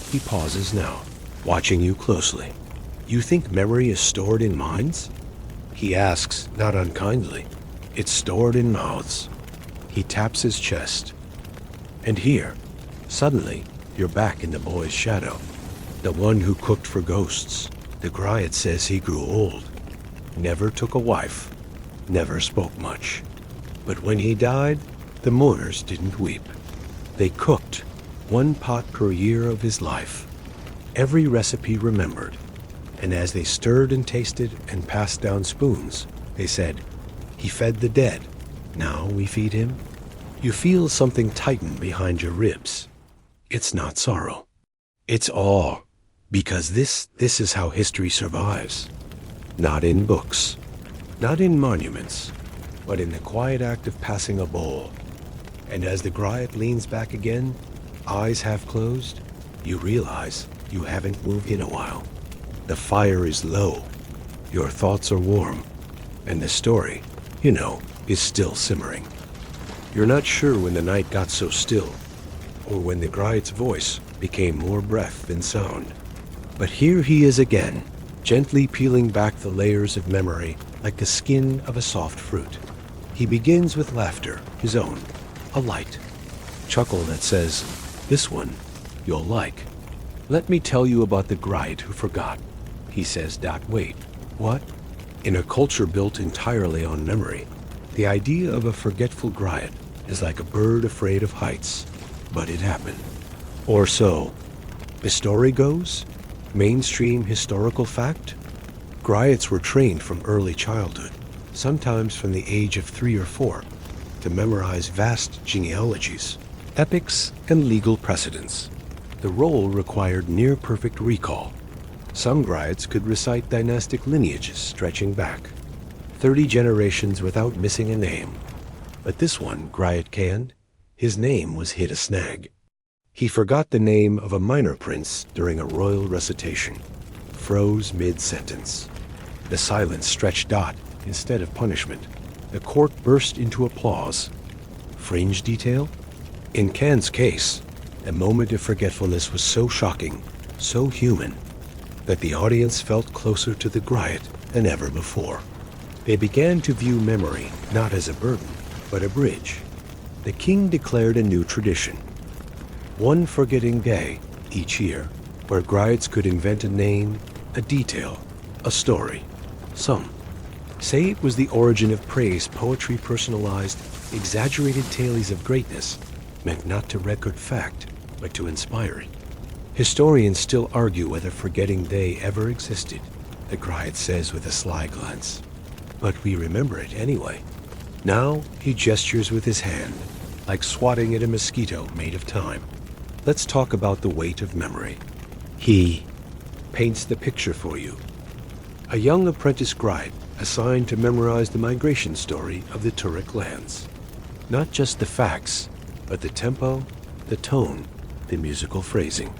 He pauses now, watching you closely. You think memory is stored in minds? He asks, not unkindly. It's stored in mouths. He taps his chest. And here, suddenly, you're back in the boy's shadow. The one who cooked for ghosts. The Griot says he grew old. Never took a wife. Never spoke much. But when he died, the mourners didn't weep. They cooked 1 pot per year of his life. Every recipe remembered. And as they stirred and tasted and passed down spoons, they said, "He fed the dead. Now we feed him." You feel something tighten behind your ribs. It's not sorrow. It's awe. Because this is how history survives. Not in books. Not in monuments. But in the quiet act of passing a bowl. And as the Griot leans back again, eyes half closed, you realize you haven't moved in a while. The fire is low. Your thoughts are warm. And the story, is still simmering. You're not sure when the night got so still, or when the Griot's voice became more breath than sound. But here he is again, gently peeling back the layers of memory like the skin of a soft fruit. He begins with laughter, his own, a light chuckle that says, "This one, you'll like." "Let me tell you about the Griot who forgot," he says. Wait, what? In a culture built entirely on memory, the idea of a forgetful Griot is like a bird afraid of heights. But it happened. Or so. The story goes. Mainstream historical fact. Griots were trained from early childhood, sometimes from the age of 3 or 4, to memorize vast genealogies, epics, and legal precedents. The role required near-perfect recall. Some Griots could recite dynastic lineages stretching back, 30 generations without missing a name. But this one, Griot canned. His name was hit a snag. He forgot the name of a minor prince during a royal recitation. Froze mid-sentence. The silence stretched instead of punishment. The court burst into applause. Fringe detail? In Can's case, the moment of forgetfulness was so shocking, so human, that the audience felt closer to the Griot than ever before. They began to view memory not as a burden, but a bridge. The king declared a new tradition. One forgetting day each year, where Griots could invent a name, a detail, a story. Some say it was the origin of praise poetry personalized, exaggerated tales of greatness, meant not to record fact, but to inspire it. Historians still argue whether forgetting day ever existed, the Griot says with a sly glance. But we remember it anyway. Now he gestures with his hand, like swatting at a mosquito made of time. Let's talk about the weight of memory. He paints the picture for you. A young apprentice Griot assigned to memorize the migration story of the Turek lands. Not just the facts, but the tempo, the tone, the musical phrasing.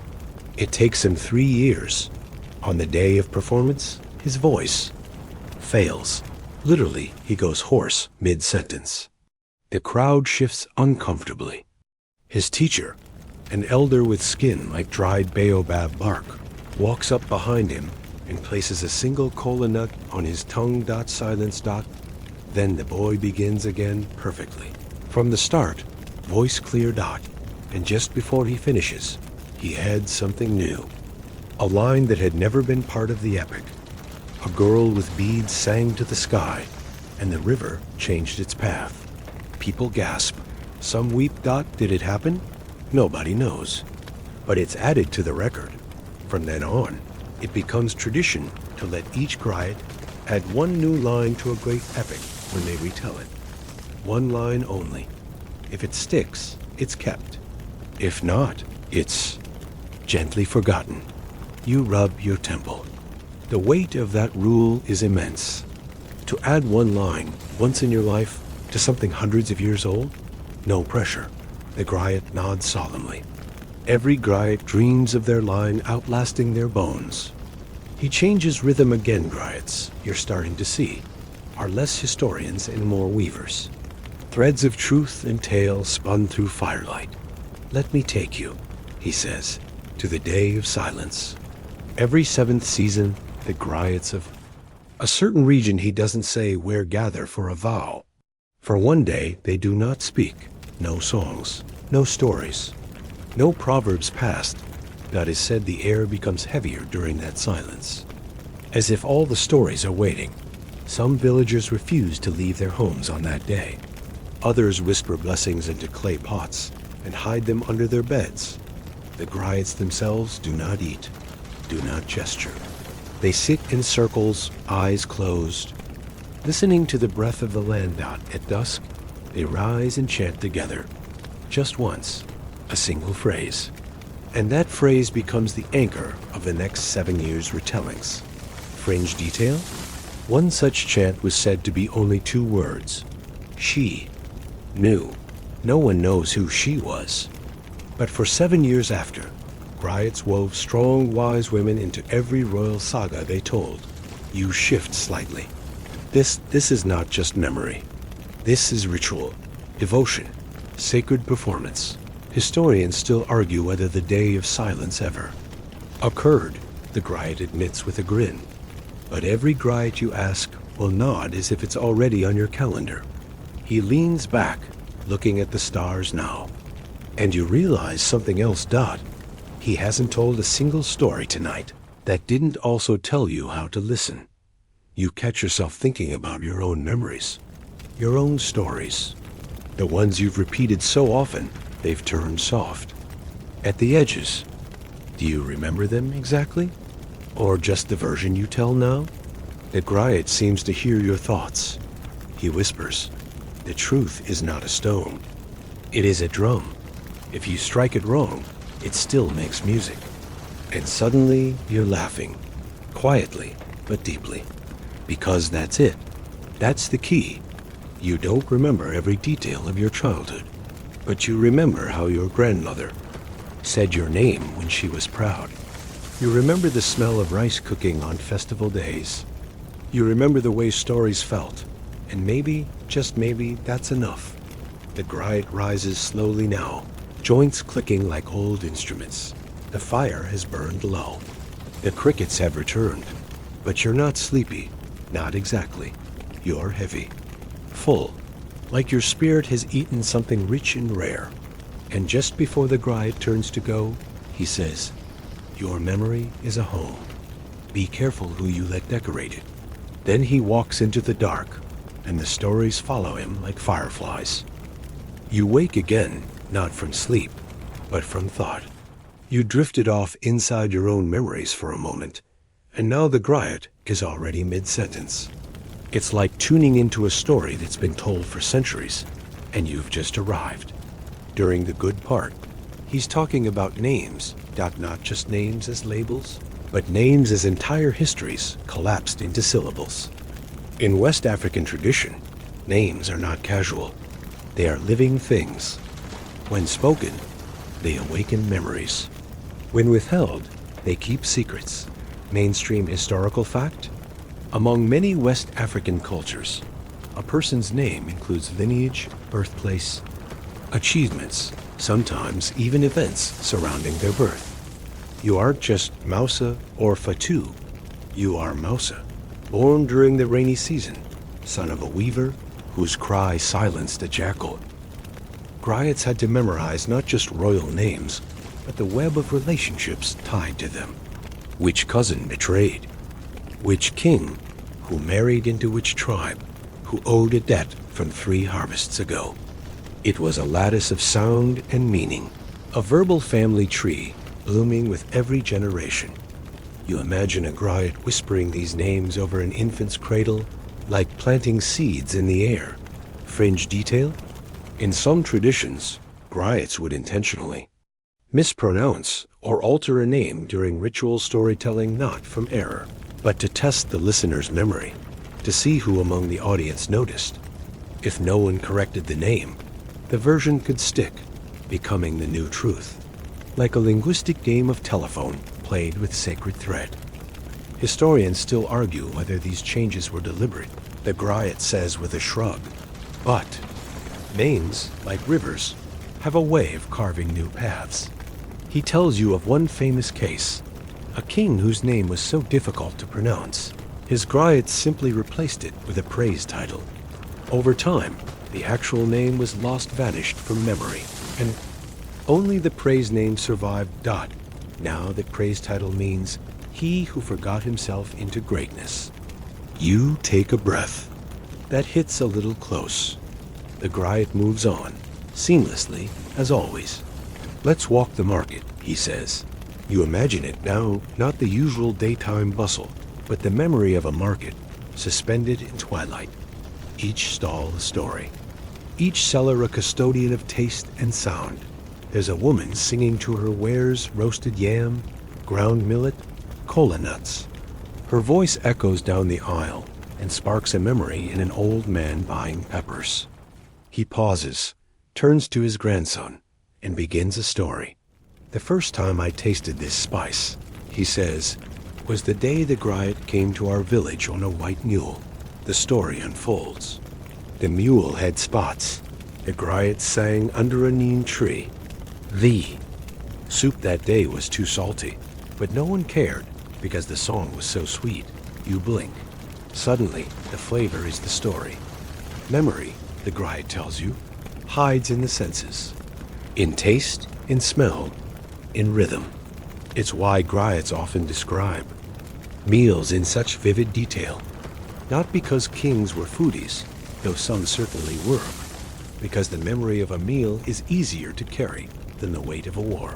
It takes him 3 years. On the day of performance, his voice fails. Literally, he goes hoarse mid-sentence. The crowd shifts uncomfortably. His teacher, an elder with skin like dried baobab bark, walks up behind him and places a single cola nut on his tongue. Silence. Then the boy begins again perfectly. From the start, voice clear. And just before he finishes, he adds something new. A line that had never been part of the epic. A girl with beads sang to the sky, and the river changed its path. People gasp. Some weep. Did it happen? Nobody knows. But it's added to the record. From then on, it becomes tradition to let each Griot add one new line to a great epic when they retell it. One line only. If it sticks, it's kept. If not, it's gently forgotten. You rub your temple. The weight of that rule is immense. To add one line once in your life to something hundreds of years old, no pressure. The Griot nods solemnly. Every Griot dreams of their line outlasting their bones. He changes rhythm again. Griots, you're starting to see, are less historians and more weavers. Threads of truth and tale spun through firelight. Let me take you, he says, to the day of silence. Every 7th season, the Griots of a certain region, he doesn't say where, gather for a vow. For one day they do not speak. No songs, no stories, no proverbs passed. God has said the air becomes heavier during that silence, as if all the stories are waiting. Some villagers refuse to leave their homes on that day. Others whisper blessings into clay pots and hide them under their beds. The Griots themselves do not eat, do not gesture. They sit in circles, eyes closed, listening to the breath of the land. At dusk, they rise and chant together. Just once, a single phrase. And that phrase becomes the anchor of the next 7 years' retellings. Fringe detail? One such chant was said to be only 2 words. She knew. No one knows who she was. But for 7 years after, Griots wove strong, wise women into every royal saga they told. You shift slightly. This is not just memory. This is ritual, devotion, sacred performance. Historians still argue whether the day of silence ever occurred, the Griot admits with a grin. But every Griot you ask will nod as if it's already on your calendar. He leans back, looking at the stars now. And you realize something else. He hasn't told a single story tonight that didn't also tell you how to listen. You catch yourself thinking about your own memories, your own stories, the ones you've repeated so often they've turned soft. At the edges, do you remember them exactly? Or just the version you tell now? The Griot seems to hear your thoughts. He whispers, the truth is not a stone. It is a drum. If you strike it wrong, it still makes music. And suddenly you're laughing, quietly but deeply. Because that's it. That's the key. You don't remember every detail of your childhood, but you remember how your grandmother said your name when she was proud. You remember the smell of rice cooking on festival days. You remember the way stories felt. And maybe, just maybe, that's enough. The Griot rises slowly now, joints clicking like old instruments. The fire has burned low. The crickets have returned. But you're not sleepy. Not exactly. You're heavy. Full. Like your spirit has eaten something rich and rare. And just before the Griot turns to go, he says, your memory is a home. Be careful who you let decorate it. Then he walks into the dark, and the stories follow him like fireflies. You wake again, not from sleep, but from thought. You drifted off inside your own memories for a moment, and now the Griot is already mid-sentence. It's like tuning into a story that's been told for centuries, and you've just arrived. During the good part, he's talking about names, not just names as labels, but names as entire histories collapsed into syllables. In West African tradition, names are not casual. They are living things. When spoken, they awaken memories. When withheld, they keep secrets. Mainstream historical fact? Among many West African cultures, a person's name includes lineage, birthplace, achievements, sometimes even events surrounding their birth. You aren't just Moussa or Fatou. You are Moussa, born during the rainy season, son of a weaver whose cry silenced a jackal. Griots had to memorize not just royal names, but the web of relationships tied to them. Which cousin betrayed? Which king who married into which tribe, who owed a debt from 3 harvests ago? It was a lattice of sound and meaning, a verbal family tree blooming with every generation. You imagine a Griot whispering these names over an infant's cradle, like planting seeds in the air. Fringe detail? In some traditions, Griots would intentionally mispronounce or alter a name during ritual storytelling, not from error, but to test the listener's memory, to see who among the audience noticed. If no one corrected the name, the version could stick, becoming the new truth, like a linguistic game of telephone played with sacred thread. Historians still argue whether these changes were deliberate, the Griot says with a shrug. But names, like rivers, have a way of carving new paths. He tells you of one famous case, a king whose name was so difficult to pronounce, his Griots simply replaced it with a praise title. Over time, the actual name was vanished from memory, and only the praise name survived. Now the praise title means he who forgot himself into greatness. You take a breath. That hits a little close. The Griot moves on, seamlessly, as always. Let's walk the market, he says. You imagine it now, not the usual daytime bustle, but the memory of a market, suspended in twilight. Each stall a story. Each seller a custodian of taste and sound. There's a woman singing to her wares roasted yam, ground millet, cola nuts. Her voice echoes down the aisle and sparks a memory in an old man buying peppers. He pauses, turns to his grandson, and begins a story. The first time I tasted this spice, he says, was the day the Griot came to our village on a white mule. The story unfolds. The mule had spots. The Griot sang under a neem tree. The soup that day was too salty, but no one cared because the song was so sweet. You blink. Suddenly, the flavor is the story. Memory, the Griot tells you, hides in the senses. In taste, in smell, in rhythm. It's why Griots often describe meals in such vivid detail. Not because kings were foodies, though some certainly were, because the memory of a meal is easier to carry than the weight of a war.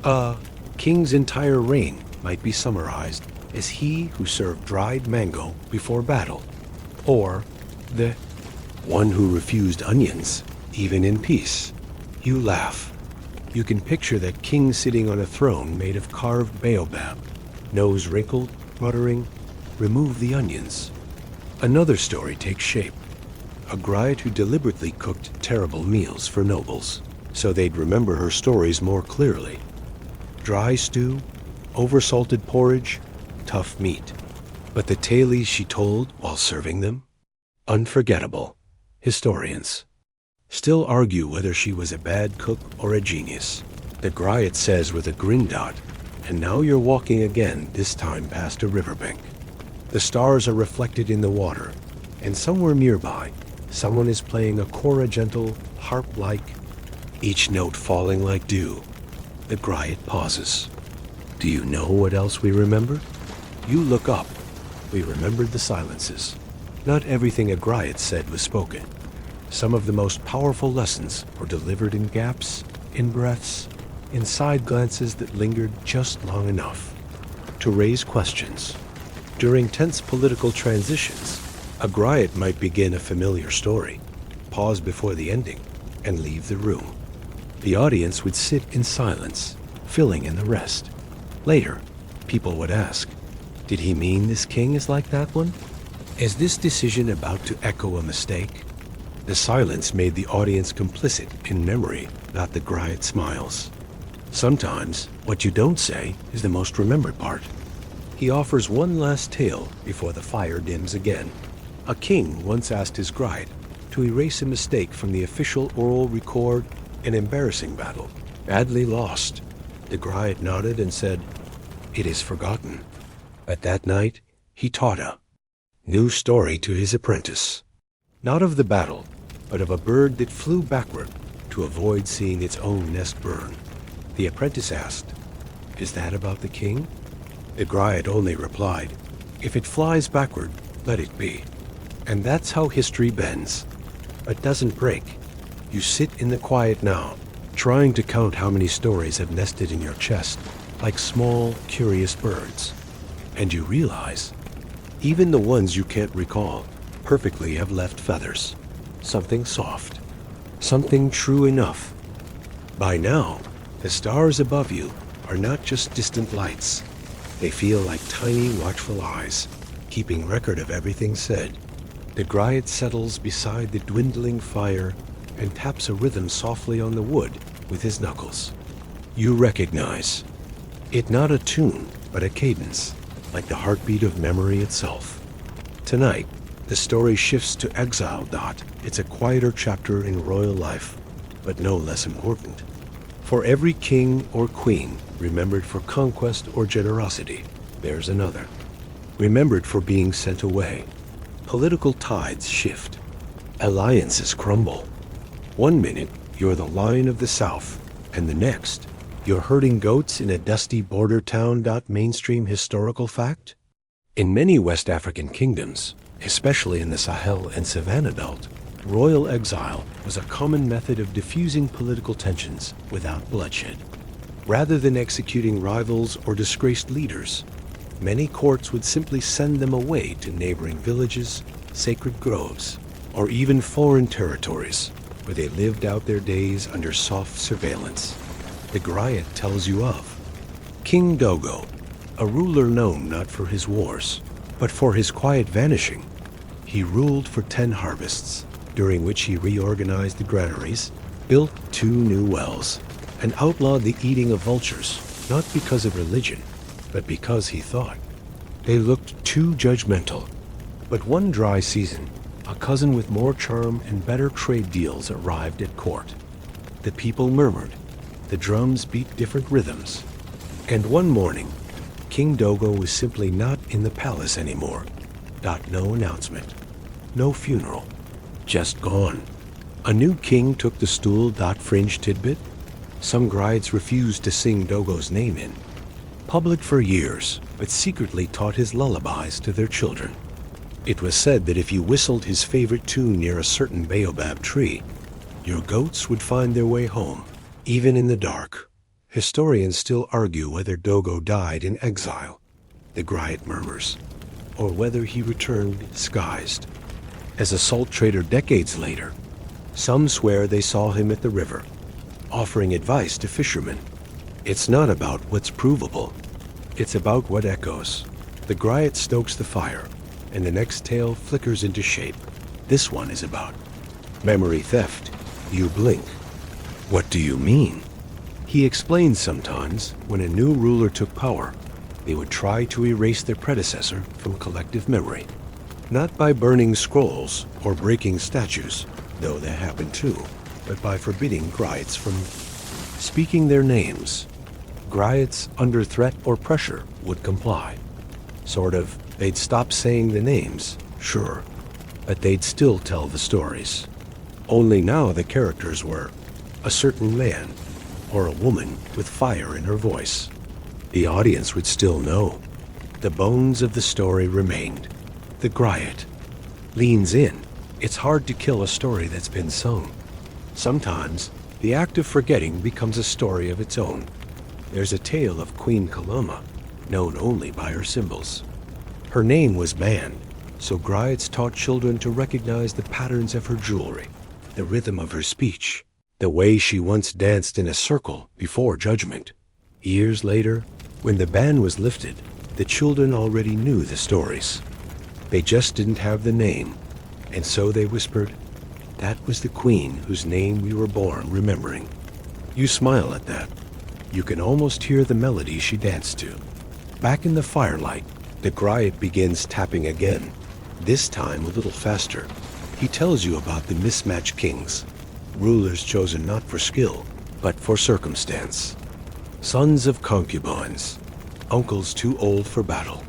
A king's entire reign might be summarized as he who served dried mango before battle, or the one who refused onions, even in peace. You laugh. You can picture that king sitting on a throne made of carved baobab, nose wrinkled, muttering, "Remove the onions." Another story takes shape. A Griot who deliberately cooked terrible meals for nobles, so they'd remember her stories more clearly. Dry stew, oversalted porridge, tough meat. But the tales she told while serving them? Unforgettable. Historians still argue whether she was a bad cook or a genius. The Griot says with a grin. And now you're walking again, this time past a riverbank. The stars are reflected in the water, and somewhere nearby, someone is playing a cora gentle, harp-like, each note falling like dew. The Griot pauses. Do you know what else we remember? You look up. We remembered the silences. Not everything a Griot said was spoken. Some of the most powerful lessons were delivered in gaps, in breaths, in side glances that lingered just long enough to raise questions. During tense political transitions, a Griot might begin a familiar story, pause before the ending, and leave the room. The audience would sit in silence, filling in the rest. Later, people would ask, did he mean this king is like that one? Is this decision about to echo a mistake? The silence made the audience complicit in memory, not the Griot smiles. Sometimes, what you don't say is the most remembered part. He offers one last tale before the fire dims again. A king once asked his Griot to erase a mistake from the official oral record, an embarrassing battle, badly lost. The Griot nodded and said, "It is forgotten." But that night, he taught a new story to his apprentice. Not of the battle, but of a bird that flew backward to avoid seeing its own nest burn. The apprentice asked, "Is that about the king?" The Griot only replied, "If it flies backward, let it be." And that's how history bends, but doesn't break. You sit in the quiet now, trying to count how many stories have nested in your chest, like small, curious birds. And you realize, even the ones you can't recall perfectly have left feathers. Something soft. Something true enough. By now, the stars above you are not just distant lights. They feel like tiny, watchful eyes, keeping record of everything said. The Griot settles beside the dwindling fire and taps a rhythm softly on the wood with his knuckles. You recognize it, not a tune, but a cadence, like the heartbeat of memory itself. Tonight, the story shifts to exile. It's a quieter chapter in royal life, but no less important. For every king or queen remembered for conquest or generosity, there's another, remembered for being sent away. Political tides shift. Alliances crumble. One minute, you're the Lion of the South, and the next, you're herding goats in a dusty border town. Mainstream historical fact? In many West African kingdoms, especially in the Sahel and Savannah Belt, royal exile was a common method of diffusing political tensions without bloodshed. Rather than executing rivals or disgraced leaders, many courts would simply send them away to neighboring villages, sacred groves, or even foreign territories, where they lived out their days under soft surveillance. The Griot tells you of King Dogo, a ruler known not for his wars, but for his quiet vanishing. He ruled for 10 harvests, during which he reorganized the granaries, built 2 new wells, and outlawed the eating of vultures, not because of religion, but because he thought they looked too judgmental. But one dry season, a cousin with more charm and better trade deals arrived at court. The people murmured, the drums beat different rhythms, and one morning, King Dogo was simply not in the palace anymore. No announcement, no funeral, just gone. A new king took the stool. Fringe tidbit. Some Griots refused to sing Dogo's name in public for years, but secretly taught his lullabies to their children. It was said that if you whistled his favorite tune near a certain baobab tree, your goats would find their way home, even in the dark. Historians still argue whether Dogo died in exile, the Griot murmurs, or whether he returned disguised as a salt trader decades later. Some swear they saw him at the river, offering advice to fishermen. It's not about what's provable, it's about what echoes. The Griot stokes the fire, and the next tale flickers into shape. This one is about memory theft. You blink. What do you mean? He explains sometimes when a new ruler took power, they would try to erase their predecessor from collective memory. Not by burning scrolls or breaking statues, though that happened too, but by forbidding Griots from speaking their names. Griots under threat or pressure would comply. Sort of, they'd stop saying the names, sure, but they'd still tell the stories. Only now the characters were a certain man or a woman with fire in her voice. The audience would still know. The bones of the story remained. The Griot leans in. It's hard to kill a story that's been sung. Sometimes, the act of forgetting becomes a story of its own. There's a tale of Queen Kalama, known only by her symbols. Her name was banned, so Griots taught children to recognize the patterns of her jewelry, the rhythm of her speech, the way she once danced in a circle before judgment. Years later, when the ban was lifted, the children already knew the stories. They just didn't have the name. And so they whispered, "That was the queen whose name we were born remembering." You smile at that. You can almost hear the melody she danced to. Back in the firelight, the Griot begins tapping again, this time a little faster. He tells you about the mismatched kings, rulers chosen not for skill, but for circumstance. Sons of concubines, uncles too old for battle,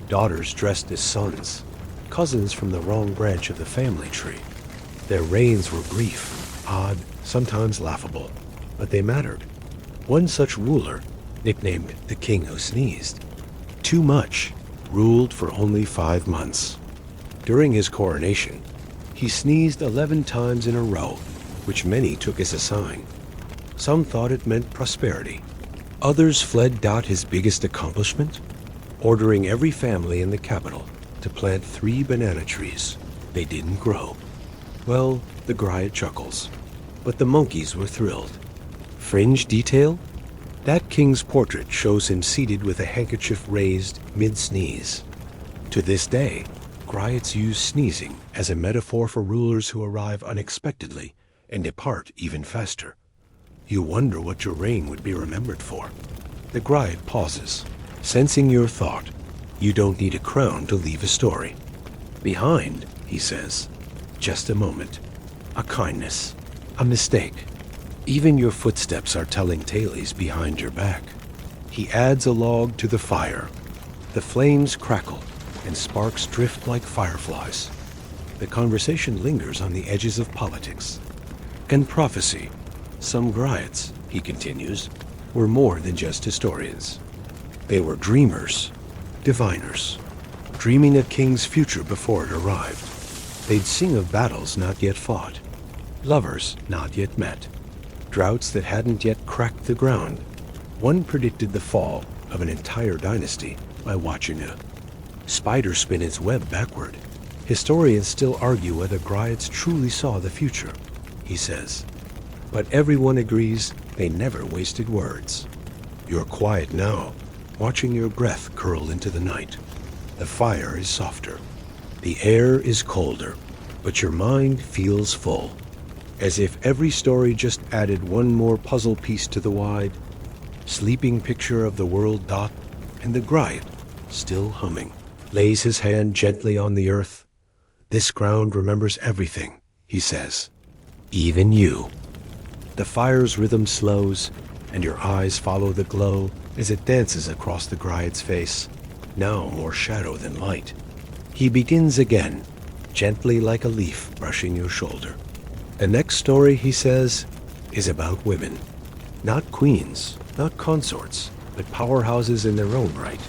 daughters dressed as sons, cousins from the wrong branch of the family tree. Their reigns were brief, odd, sometimes laughable, but they mattered. One such ruler, nicknamed the King Who Sneezed, too much, ruled for only 5 months. During his coronation, he sneezed 11 times in a row, which many took as a sign. Some thought it meant prosperity. Others fled doubt his biggest accomplishment, ordering every family in the capital to plant 3 banana trees. They didn't grow. Well, the Griot chuckles, but the monkeys were thrilled. Fringe detail? That king's portrait shows him seated with a handkerchief raised mid-sneeze. To this day, Griots use sneezing as a metaphor for rulers who arrive unexpectedly and depart even faster. You wonder what your reign would be remembered for. The Griot pauses, sensing your thought. You don't need a crown to leave a story. Behind, he says, just a moment, a kindness, a mistake. Even your footsteps are telling tales behind your back. He adds a log to the fire. The flames crackle and sparks drift like fireflies. The conversation lingers on the edges of politics and prophecy. Some Griots, he continues, were more than just historians. They were dreamers, diviners, dreaming a king's future before it arrived. They'd sing of battles not yet fought, lovers not yet met, droughts that hadn't yet cracked the ground. One predicted the fall of an entire dynasty by watching a spider spin its web backward. Historians still argue whether Griots truly saw the future, he says. But everyone agrees they never wasted words. You're quiet now, watching your breath curl into the night. The fire is softer. The air is colder, but your mind feels full, as if every story just added one more puzzle piece to the wide, sleeping picture of the world dot, and the Griot, still humming, lays his hand gently on the earth. This ground remembers everything, he says, even you. The fire's rhythm slows, and your eyes follow the glow as it dances across the Griot's face, now more shadow than light. He begins again, gently like a leaf brushing your shoulder. The next story, he says, is about women. Not queens, not consorts, but powerhouses in their own right.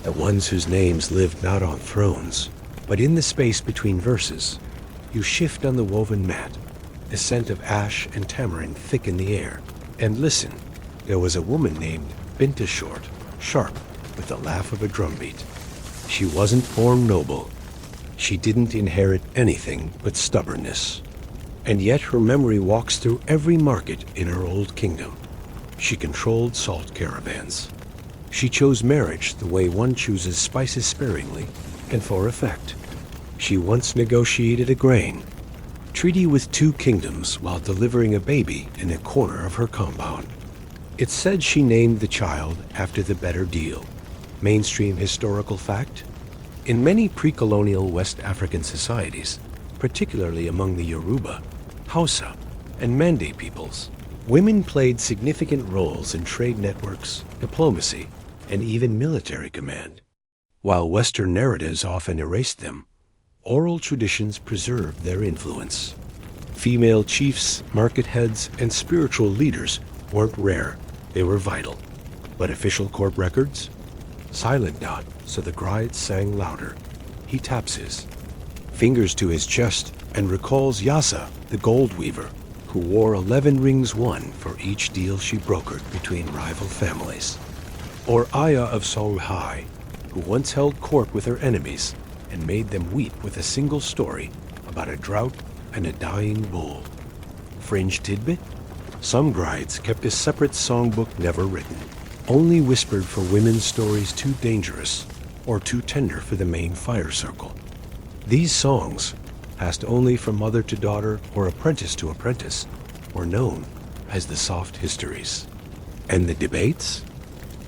The ones whose names lived not on thrones, but in the space between verses. You shift on the woven mat, the scent of ash and tamarind thick in the air. And listen, there was a woman named Binta Short, sharp, with the laugh of a drumbeat. She wasn't born noble. She didn't inherit anything but stubbornness. And yet her memory walks through every market in her old kingdom. She controlled salt caravans. She chose marriage the way one chooses spices sparingly and for effect. She once negotiated a grain treaty with 2 kingdoms while delivering a baby in a corner of her compound. It's said she named the child after the better deal. Mainstream historical fact? In many pre-colonial West African societies, particularly among the Yoruba, Hausa, and Mande peoples, women played significant roles in trade networks, diplomacy, and even military command. While Western narratives often erased them, oral traditions preserved their influence. Female chiefs, market heads, and spiritual leaders weren't rare, they were vital. But official court records? Silent dot, so the Griot sang louder. He taps his fingers to his chest and recalls Yasa, the gold weaver, who wore 11 rings won for each deal she brokered between rival families. Or Aya of Songhai, who once held court with her enemies and made them weep with a single story about a drought and a dying bull. Fringe tidbit? Some Griots kept a separate songbook never written, only whispered for women's stories too dangerous or too tender for the main fire circle. These songs, passed only from mother to daughter or apprentice to apprentice, were known as the soft histories. And the debates?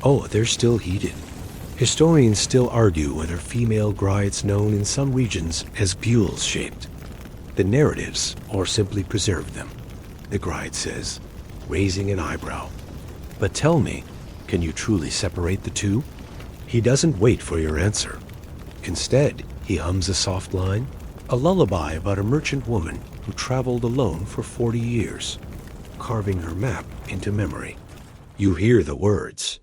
Oh, they're still heated. Historians still argue whether female griots known in some regions as gules shaped the narratives or simply preserved them, the Griot says, raising an eyebrow. But tell me, can you truly separate the two? He doesn't wait for your answer. Instead, he hums a soft line, a lullaby about a merchant woman who traveled alone for 40 years, carving her map into memory. You hear the words.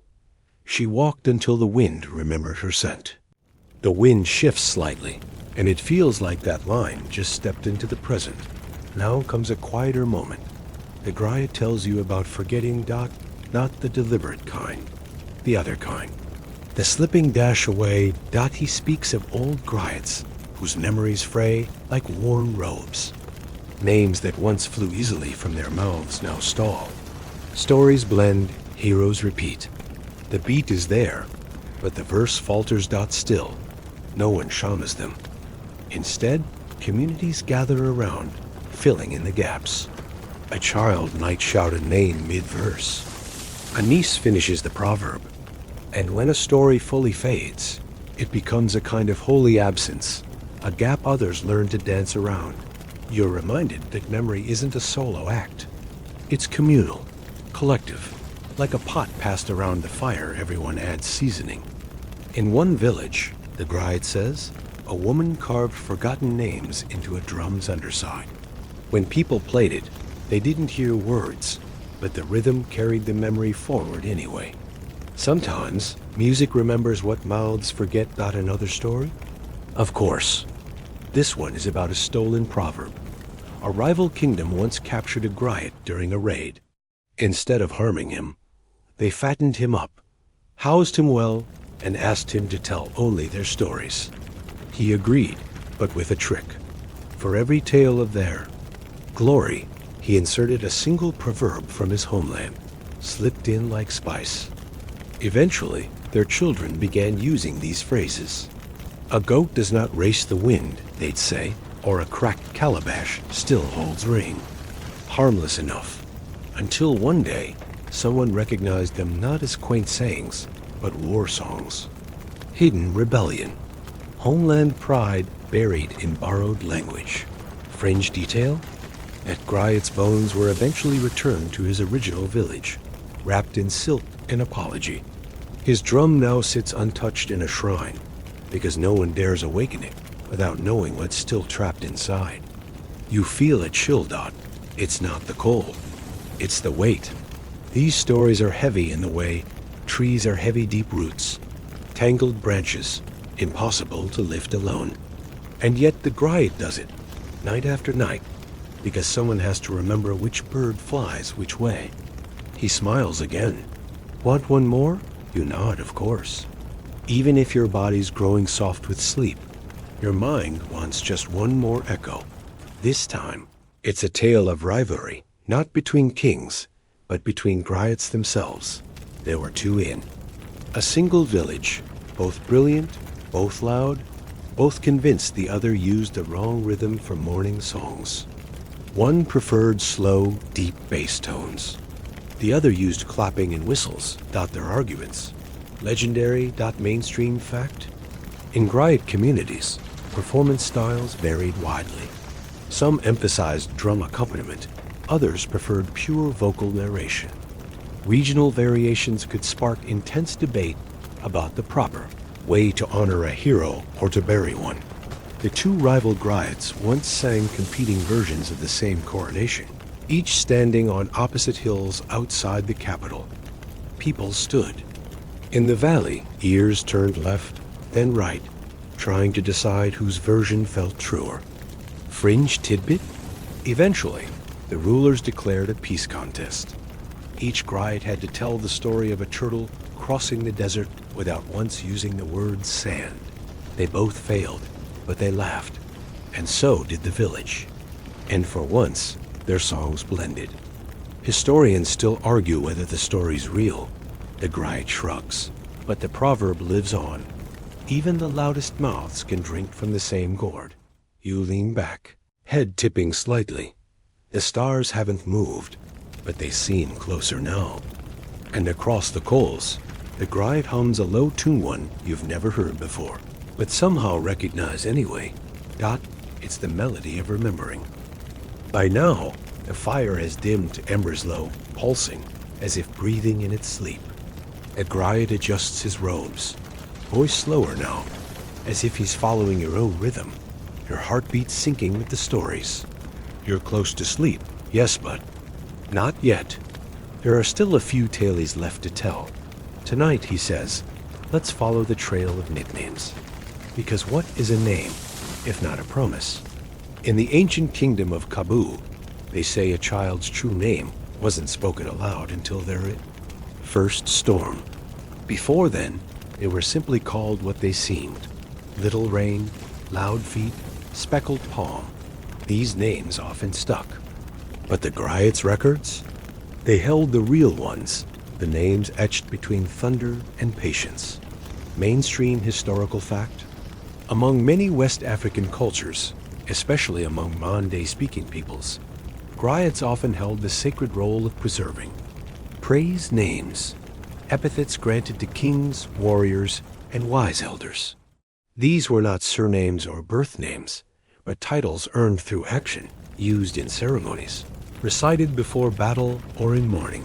She walked until the wind remembered her scent. The wind shifts slightly, and it feels like that line just stepped into the present. Now comes a quieter moment. The Griot tells you about forgetting not the deliberate kind, the other kind. The slipping dash away he speaks of old Griots whose memories fray like worn robes. Names that once flew easily from their mouths now stall. Stories blend, heroes repeat. The beat is there, but the verse falters still. No one shamas them. Instead, communities gather around, filling in the gaps. A child might shout a name mid-verse. A niece finishes the proverb. And when a story fully fades, it becomes a kind of holy absence, a gap others learn to dance around. You're reminded that memory isn't a solo act. It's communal, collective. Like a pot passed around the fire, everyone adds seasoning. In one village, the Griot says, a woman carved forgotten names into a drum's underside. When people played it, they didn't hear words, but the rhythm carried the memory forward anyway. Sometimes, music remembers what mouths forget. Another story? Of course. This one is about a stolen proverb. A rival kingdom once captured a Griot during a raid. Instead of harming him, they fattened him up, housed him well, and asked him to tell only their stories. He agreed, but with a trick. For every tale of their glory, he inserted a single proverb from his homeland, slipped in like spice. Eventually, their children began using these phrases. A goat does not race the wind, they'd say, or a cracked calabash still holds rain. Harmless enough, until one day, someone recognized them not as quaint sayings, but war songs. Hidden rebellion. Homeland pride buried in borrowed language. Fringe detail? That Griot's bones were eventually returned to his original village, wrapped in silk and apology. His drum now sits untouched in a shrine, because no one dares awaken it without knowing what's still trapped inside. You feel a chill. It's not the cold, it's the weight. These stories are heavy in the way trees are heavy, deep roots, tangled branches, impossible to lift alone. And yet the Griot does it, night after night, because someone has to remember which bird flies which way. He smiles again. Want one more? You nod, of course. Even if your body's growing soft with sleep, your mind wants just one more echo. This time, it's a tale of rivalry, not between kings, but between Griots themselves. There were two in. A single village, both brilliant, both loud, both convinced the other used the wrong rhythm for morning songs. One preferred slow, deep bass tones. The other used clapping and whistles. Their arguments. Legendary. Mainstream fact. In Griot communities, performance styles varied widely. Some emphasized drum accompaniment. Others preferred pure vocal narration. Regional variations could spark intense debate about the proper way to honor a hero or to bury one. The two rival Griots once sang competing versions of the same coronation, each standing on opposite hills outside the capital. People stood. In the valley, ears turned left, then right, trying to decide whose version felt truer. Fringe tidbit? Eventually, the rulers declared a peace contest. Each Griot had to tell the story of a turtle crossing the desert without once using the word sand. They both failed, but they laughed, and so did the village. And for once, their songs blended. Historians still argue whether the story's real. The Griot shrugs, but the proverb lives on. Even the loudest mouths can drink from the same gourd. You lean back, head tipping slightly. The stars haven't moved, but they seem closer now. And across the coals, the Griot hums a low-tuned one you've never heard before, but somehow recognize anyway. It's the melody of remembering. By now, the fire has dimmed to embers low, pulsing, as if breathing in its sleep. A Griot adjusts his robes, voice slower now, as if he's following your own rhythm, your heartbeat syncing with the stories. You're close to sleep, yes, but not yet. There are still a few tales left to tell. Tonight, he says, let's follow the trail of nicknames. Because what is a name, if not a promise? In the ancient kingdom of Kabu, they say a child's true name wasn't spoken aloud until their first storm. Before then, they were simply called what they seemed. Little rain, loud feet, speckled palm. These names often stuck. But the Griots' records? They held the real ones, the names etched between thunder and patience. Mainstream historical fact? Among many West African cultures, especially among Mande-speaking peoples, Griots often held the sacred role of preserving. Praised names, epithets granted to kings, warriors, and wise elders. These were not surnames or birth names, but titles earned through action, used in ceremonies, recited before battle or in mourning.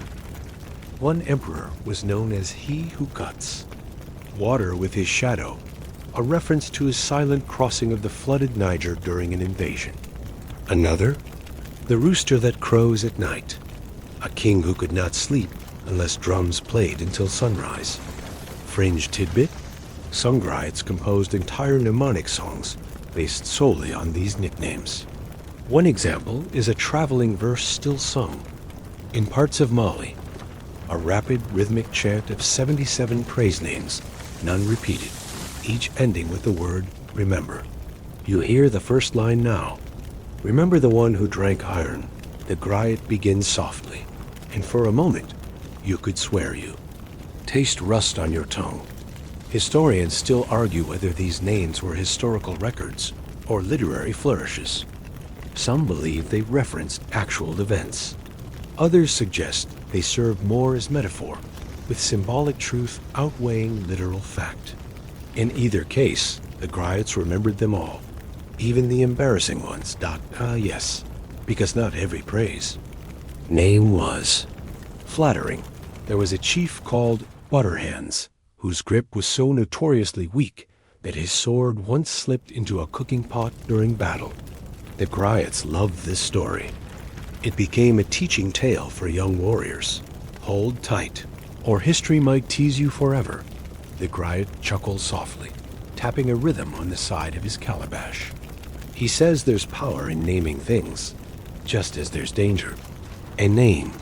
One emperor was known as He Who Cuts. Water with his shadow, a reference to his silent crossing of the flooded Niger during an invasion. Another, the rooster that crows at night, a king who could not sleep unless drums played until sunrise. Fringe tidbit, some Griots composed entire mnemonic songs based solely on these nicknames. One example is a traveling verse still sung. In parts of Mali, a rapid rhythmic chant of 77 praise names, none repeated, each ending with the word remember. You hear the first line now. Remember the one who drank iron. The Griot begins softly, and for a moment, you could swear you. Taste rust on your tongue. Historians still argue whether these names were historical records or literary flourishes. Some believe they referenced actual events. Others suggest they serve more as metaphor, with symbolic truth outweighing literal fact. In either case, the Griots remembered them all, even the embarrassing ones. Yes, because not every praise. Name was flattering. There was a chief called Butterhands, whose grip was so notoriously weak that his sword once slipped into a cooking pot during battle. The Griots loved this story. It became a teaching tale for young warriors. Hold tight, or history might tease you forever. The Griot chuckles softly, tapping a rhythm on the side of his calabash. He says there's power in naming things, just as there's danger. A name,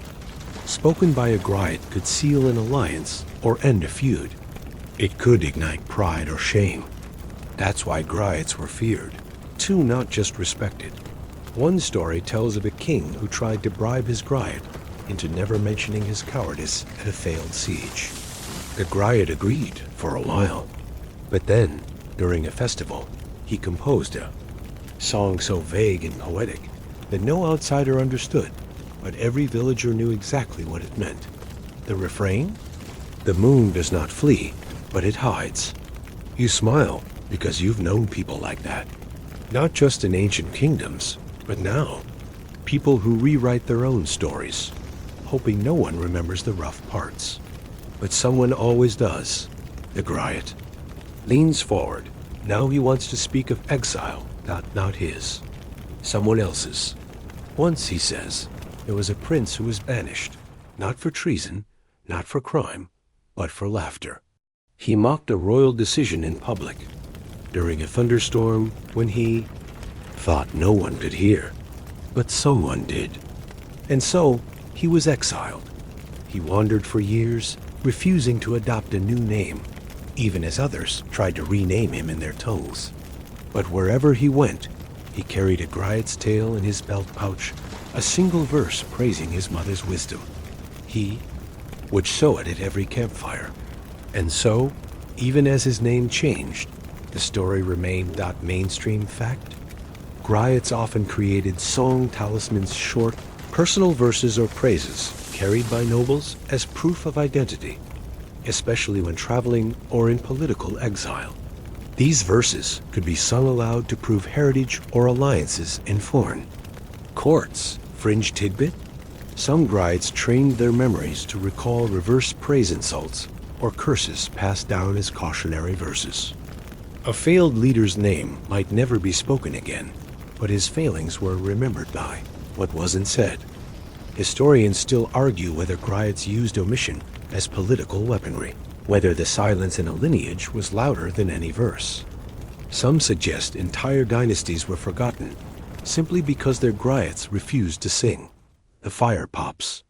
spoken by a Griot, could seal an alliance or end a feud. It could ignite pride or shame. That's why Griots were feared. Two, not just respected. One story tells of a king who tried to bribe his Griot into never mentioning his cowardice at a failed siege. The Griot agreed for a while, but then, during a festival, he composed a song so vague and poetic that no outsider understood, but every villager knew exactly what it meant. The refrain? The moon does not flee, but it hides. You smile because you've known people like that. Not just in ancient kingdoms, but now. People who rewrite their own stories, hoping no one remembers the rough parts. But someone always does. The Griot leans forward. Now he wants to speak of exile, not his. Someone else's. Once, he says, there was a prince who was banished, not for treason, not for crime, but for laughter. He mocked a royal decision in public, during a thunderstorm when he thought no one could hear, but someone did. And so, he was exiled. He wandered for years, refusing to adopt a new name, even as others tried to rename him in their tongues. But wherever he went, he carried a Griot's tale in his belt pouch, a single verse praising his mother's wisdom. He would show it at every campfire. And so, even as his name changed, the story remained mainstream fact. Griots often created song talismans, short, personal verses or praises carried by nobles as proof of identity, especially when traveling or in political exile. These verses could be sung aloud to prove heritage or alliances in foreign courts. Fringe tidbit: some Griots trained their memories to recall reverse praise insults or curses passed down as cautionary verses. A failed leader's name might never be spoken again, but his failings were remembered by what wasn't said. Historians still argue whether Griots used omission as political weaponry, whether the silence in a lineage was louder than any verse. Some suggest entire dynasties were forgotten simply because their Griots refused to sing. The fire pops.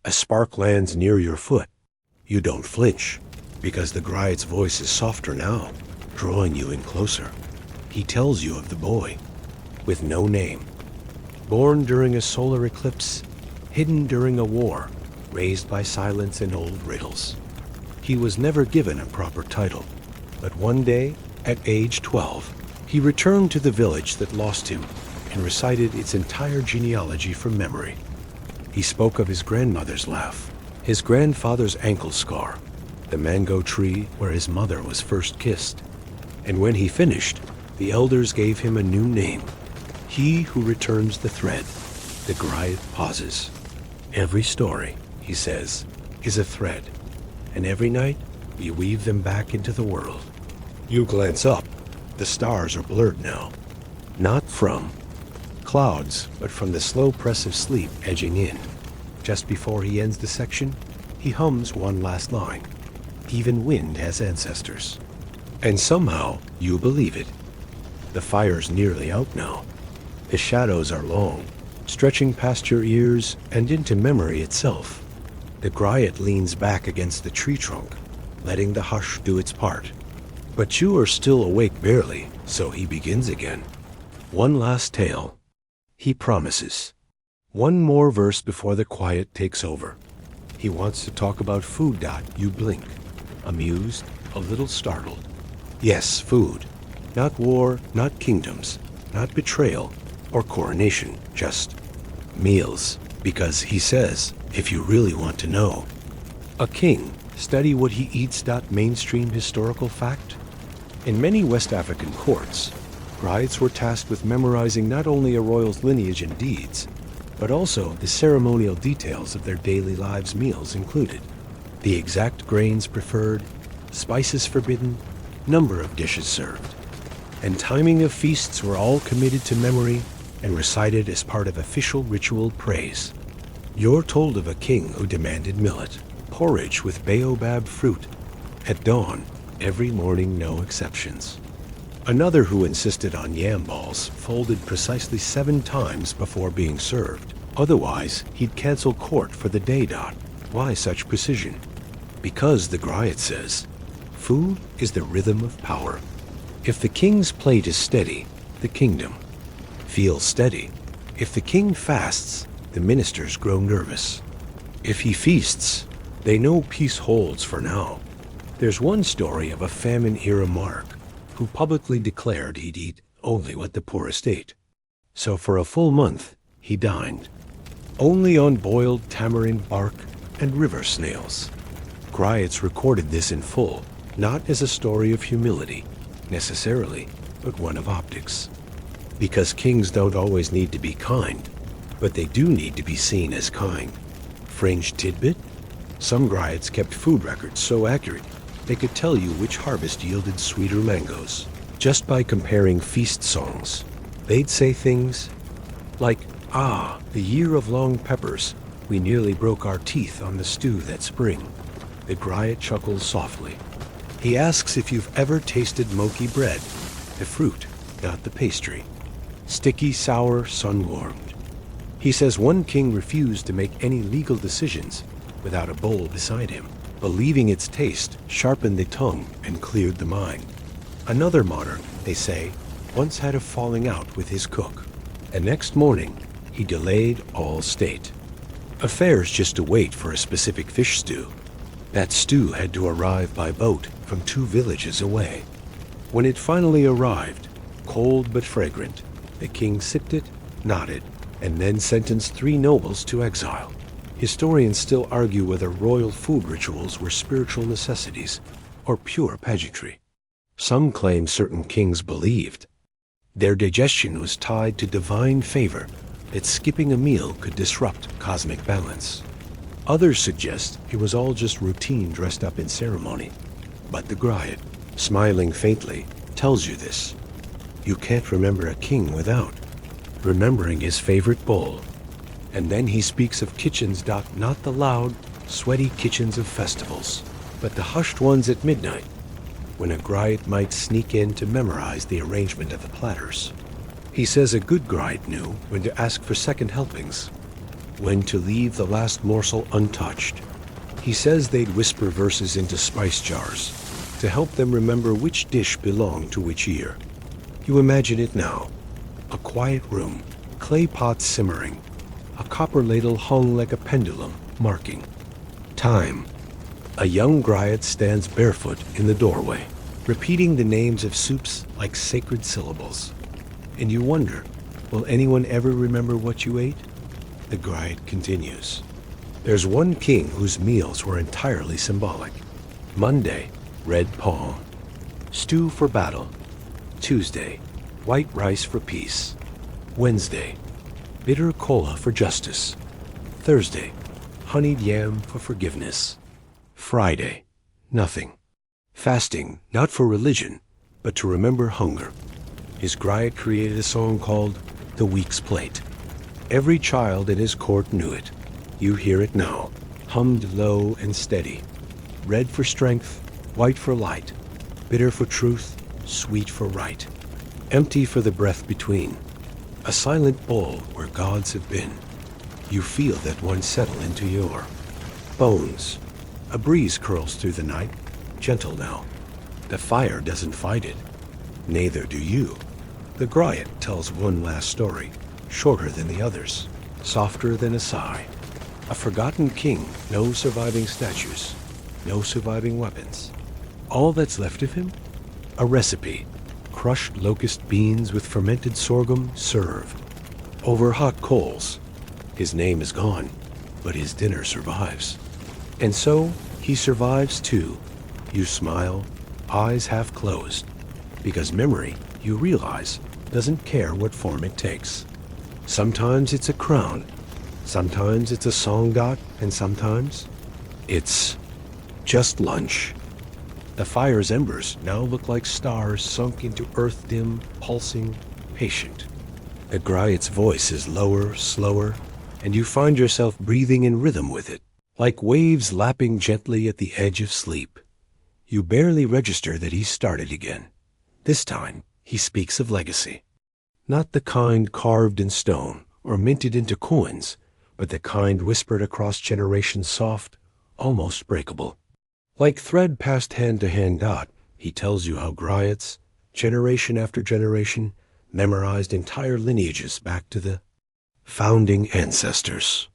A spark lands near your foot. You don't flinch, because the Griot's voice is softer now, drawing you in closer. He tells you of the boy, with no name, born during a solar eclipse, hidden during a war, raised by silence and old riddles. He was never given a proper title, but one day, at age 12, he returned to the village that lost him and recited its entire genealogy from memory. He spoke of his grandmother's laugh, his grandfather's ankle scar, the mango tree where his mother was first kissed. And when he finished, the elders gave him a new name. He who returns the thread. The Griot pauses. Every story, he says, is a thread, and every night we weave them back into the world. You glance up. The stars are blurred now. Not from clouds, but from the slow press of sleep edging in. Just before he ends the section, he hums one last line. Even wind has ancestors. And somehow, you believe it. The fire's nearly out now. The shadows are long, stretching past your ears and into memory itself. The Griot leans back against the tree trunk, letting the hush do its part. But you are still awake barely, so he begins again. One last tale. He promises. One more verse before the quiet takes over. He wants to talk about food. You blink, amused, a little startled. Yes, food. Not war, not kingdoms, not betrayal or coronation, just meals. Because he says, if you really want to know, a king, study what he eats. Mainstream historical fact. In many West African courts, Griots were tasked with memorizing not only a royal's lineage and deeds, but also the ceremonial details of their daily lives. Meals included the exact grains preferred, spices forbidden, number of dishes served, and timing of feasts were all committed to memory and recited as part of official ritual praise. You're told of a king who demanded millet, porridge with baobab fruit, at dawn, every morning, no exceptions. Another who insisted on yam balls folded precisely 7 times before being served. Otherwise, he'd cancel court for the day. Why such precision? Because, the Griot says, food is the rhythm of power. If the king's plate is steady, the kingdom feels steady. If the king fasts, the ministers grow nervous. If he feasts, they know peace holds for now. There's one story of a famine-era monarch who publicly declared he'd eat only what the poorest ate. So for a full month, he dined only on boiled tamarind bark and river snails. Griots recorded this in full, not as a story of humility, necessarily, but one of optics. Because kings don't always need to be kind, but they do need to be seen as kind. Fringe tidbit: some Griots kept food records so accurate they could tell you which harvest yielded sweeter mangoes, just by comparing feast songs. They'd say things like, the year of long peppers, we nearly broke our teeth on the stew that spring. The Griot chuckles softly. He asks if you've ever tasted moki bread, the fruit, not the pastry. Sticky, sour, sun-warmed. He says one king refused to make any legal decisions without a bowl beside him, believing its taste sharpened the tongue and cleared the mind. Another monarch, they say, once had a falling out with his cook, and next morning he delayed all state affairs just to wait for a specific fish stew. That stew had to arrive by boat from 2 villages away. When it finally arrived, cold but fragrant, The king sipped it, nodded, and then sentenced 3 nobles to exile. Historians still argue whether royal food rituals were spiritual necessities or pure pageantry. Some claim certain kings believed their digestion was tied to divine favor, that skipping a meal could disrupt cosmic balance. Others suggest it was all just routine dressed up in ceremony. But the Griot, smiling faintly, tells you this. You can't remember a king without remembering his favorite bowl. And then he speaks of kitchens, not the loud, sweaty kitchens of festivals, but the hushed ones at midnight, when a Griot might sneak in to memorize the arrangement of the platters. He says a good Griot knew when to ask for second helpings, when to leave the last morsel untouched. He says they'd whisper verses into spice jars to help them remember which dish belonged to which year. You imagine it now. A quiet room, clay pots simmering, a copper ladle hung like a pendulum, marking time. A young Griot stands barefoot in the doorway, repeating the names of soups like sacred syllables. And you wonder, will anyone ever remember what you ate? The Griot continues. There's one king whose meals were entirely symbolic. Monday, red palm. Stew for battle. Tuesday, white rice for peace. Wednesday, bitter cola for justice. Thursday, honeyed yam for forgiveness. Friday, nothing. Fasting, not for religion, but to remember hunger. His Griot created a song called The Week's Plate. Every child in his court knew it. You hear it now, hummed low and steady. Red for strength, white for light, bitter for truth, sweet for right, empty for the breath between. A silent bowl where gods have been. You feel that one settle into your bones. A breeze curls through the night, gentle now. The fire doesn't fight it. Neither do you. The Griot tells one last story, shorter than the others, softer than a sigh. A forgotten king, no surviving statues, no surviving weapons. All that's left of him? A recipe. Crushed locust beans with fermented sorghum served over hot coals. His name is gone, but his dinner survives. And so, he survives too. You smile, eyes half closed, because memory, you realize, doesn't care what form it takes. Sometimes it's a crown, sometimes it's a song dot, and sometimes it's just lunch. The fire's embers now look like stars sunk into earth, dim, pulsing, patient. The Griot's voice is lower, slower, and you find yourself breathing in rhythm with it, like waves lapping gently at the edge of sleep. You barely register that he's started again. This time, he speaks of legacy. Not the kind carved in stone or minted into coins, but the kind whispered across generations, soft, almost breakable. Like thread passed hand to hand dot, he tells you how Griots, generation after generation, memorized entire lineages back to the founding ancestors.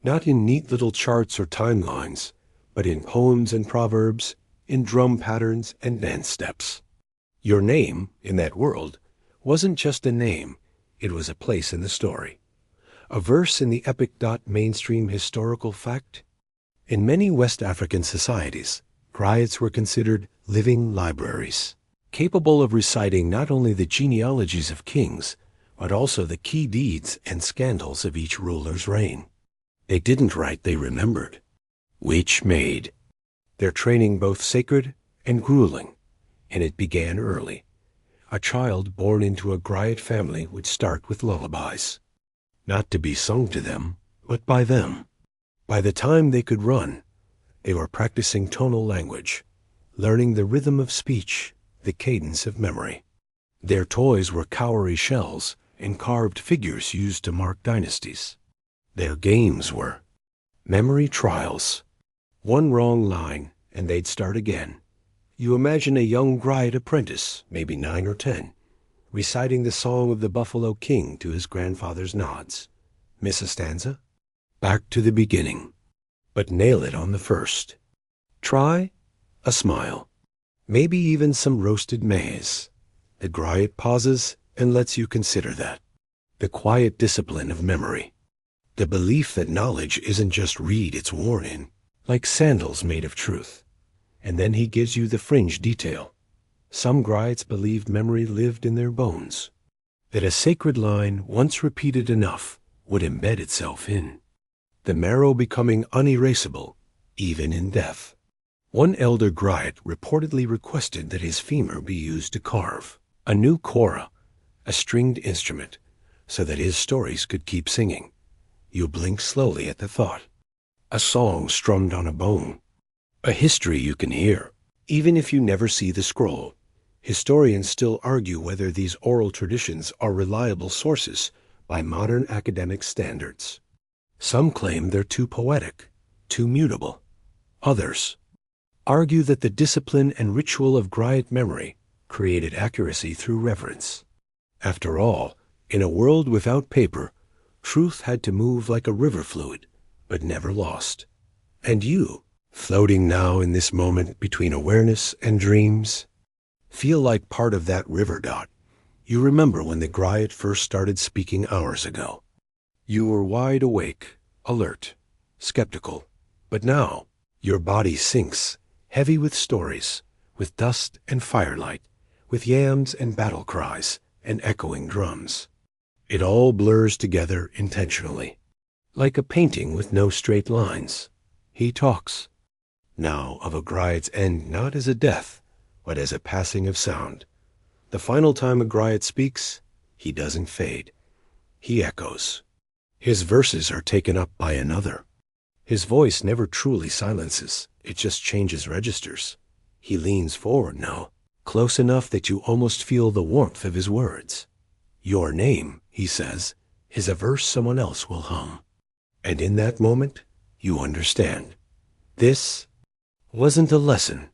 Not in neat little charts or timelines, but in poems and proverbs, in drum patterns and dance steps. Your name, in that world, wasn't just a name, it was a place in the story. A verse in the epic. Mainstream historical fact. In many West African societies, Griots were considered living libraries, capable of reciting not only the genealogies of kings, but also the key deeds and scandals of each ruler's reign. They didn't write, they remembered, which made their training both sacred and grueling, and it began early. A child born into a Griot family would start with lullabies, not to be sung to them, but by them. By the time they could run, they were practicing tonal language, learning the rhythm of speech, the cadence of memory. Their toys were cowrie shells and carved figures used to mark dynasties. Their games were memory trials. One wrong line, and they'd start again. You imagine a young Griot apprentice, maybe 9 or 10, reciting the song of the Buffalo King to his grandfather's nods. Miss a stanza? Back to the beginning. But nail it on the first. Try a smile. Maybe even some roasted maize. The Griot pauses and lets you consider that. The quiet discipline of memory. The belief that knowledge isn't just read, it's worn in, like sandals made of truth. And then he gives you the fringe detail. Some Griots believed memory lived in their bones, that a sacred line, once repeated enough, would embed itself in the marrow, becoming unerasable, even in death. One elder Griot reportedly requested that his femur be used to carve a new kora, a stringed instrument, so that his stories could keep singing. You blink slowly at the thought. A song strummed on a bone. A history you can hear, even if you never see the scroll. Historians still argue whether these oral traditions are reliable sources by modern academic standards. Some claim they're too poetic, too mutable. Others argue that the discipline and ritual of Griot memory created accuracy through reverence. After all, in a world without paper, truth had to move like a river fluid, but never lost. And you, floating now in this moment between awareness and dreams, feel like part of that river. You remember when the Griot first started speaking hours ago. You were wide awake, alert, skeptical. But now, your body sinks, heavy with stories, with dust and firelight, with yams and battle cries and echoing drums. It all blurs together intentionally, like a painting with no straight lines. He talks now of a Griot's end, not as a death, but as a passing of sound. The final time a Griot speaks, he doesn't fade. He echoes. His verses are taken up by another. His voice never truly silences, it just changes registers. He leans forward now, close enough that you almost feel the warmth of his words. Your name, he says, is a verse someone else will hum. And in that moment, you understand. This wasn't a lesson.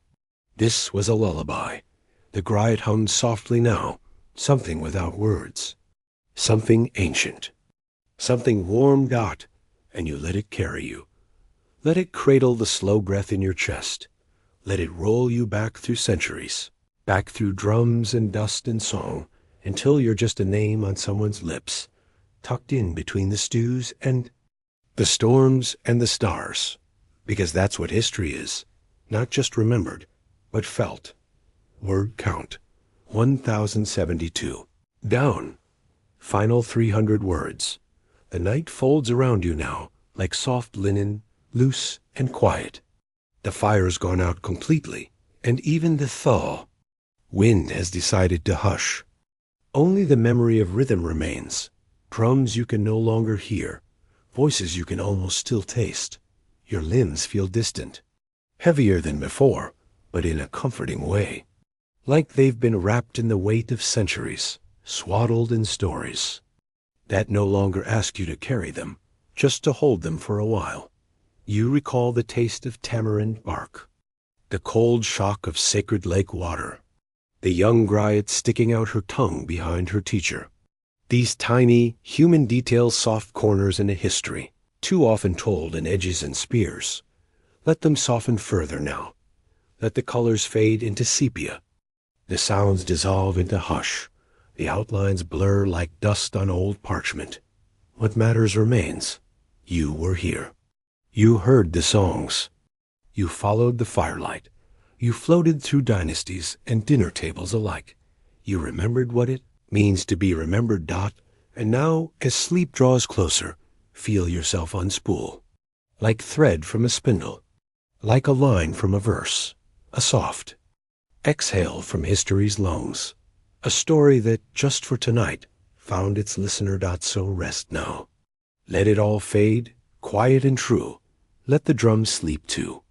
This was a lullaby. The Griot hummed softly now, something without words. Something ancient. Something warm, and you let it carry you. Let it cradle the slow breath in your chest. Let it roll you back through centuries, back through drums and dust and song, until you're just a name on someone's lips, tucked in between the stews and the storms and the stars. Because that's what history is, not just remembered, but felt. Word count, 1072. Down. Final 300 words. The night folds around you now, like soft linen, loose and quiet. The fire's gone out completely, and even the thaw. Wind has decided to hush. Only the memory of rhythm remains. Drums you can no longer hear, voices you can almost still taste. Your limbs feel distant, heavier than before, but in a comforting way. Like they've been wrapped in the weight of centuries, swaddled in stories that no longer ask you to carry them, just to hold them for a while. You recall the taste of tamarind bark, the cold shock of sacred lake water, the young Griot sticking out her tongue behind her teacher. These tiny, human details, soft corners in a history, too often told in edges and spears. Let them soften further now. Let the colors fade into sepia. The sounds dissolve into hush. The outlines blur like dust on old parchment. What matters remains. You were here. You heard the songs. You followed the firelight. You floated through dynasties and dinner tables alike. You remembered what it means to be remembered. And now, as sleep draws closer, feel yourself unspool. Like thread from a spindle. Like a line from a verse. A soft exhale from history's lungs. A story that, just for tonight, found its listener. So rest now. Let it all fade, quiet and true. Let the drums sleep too.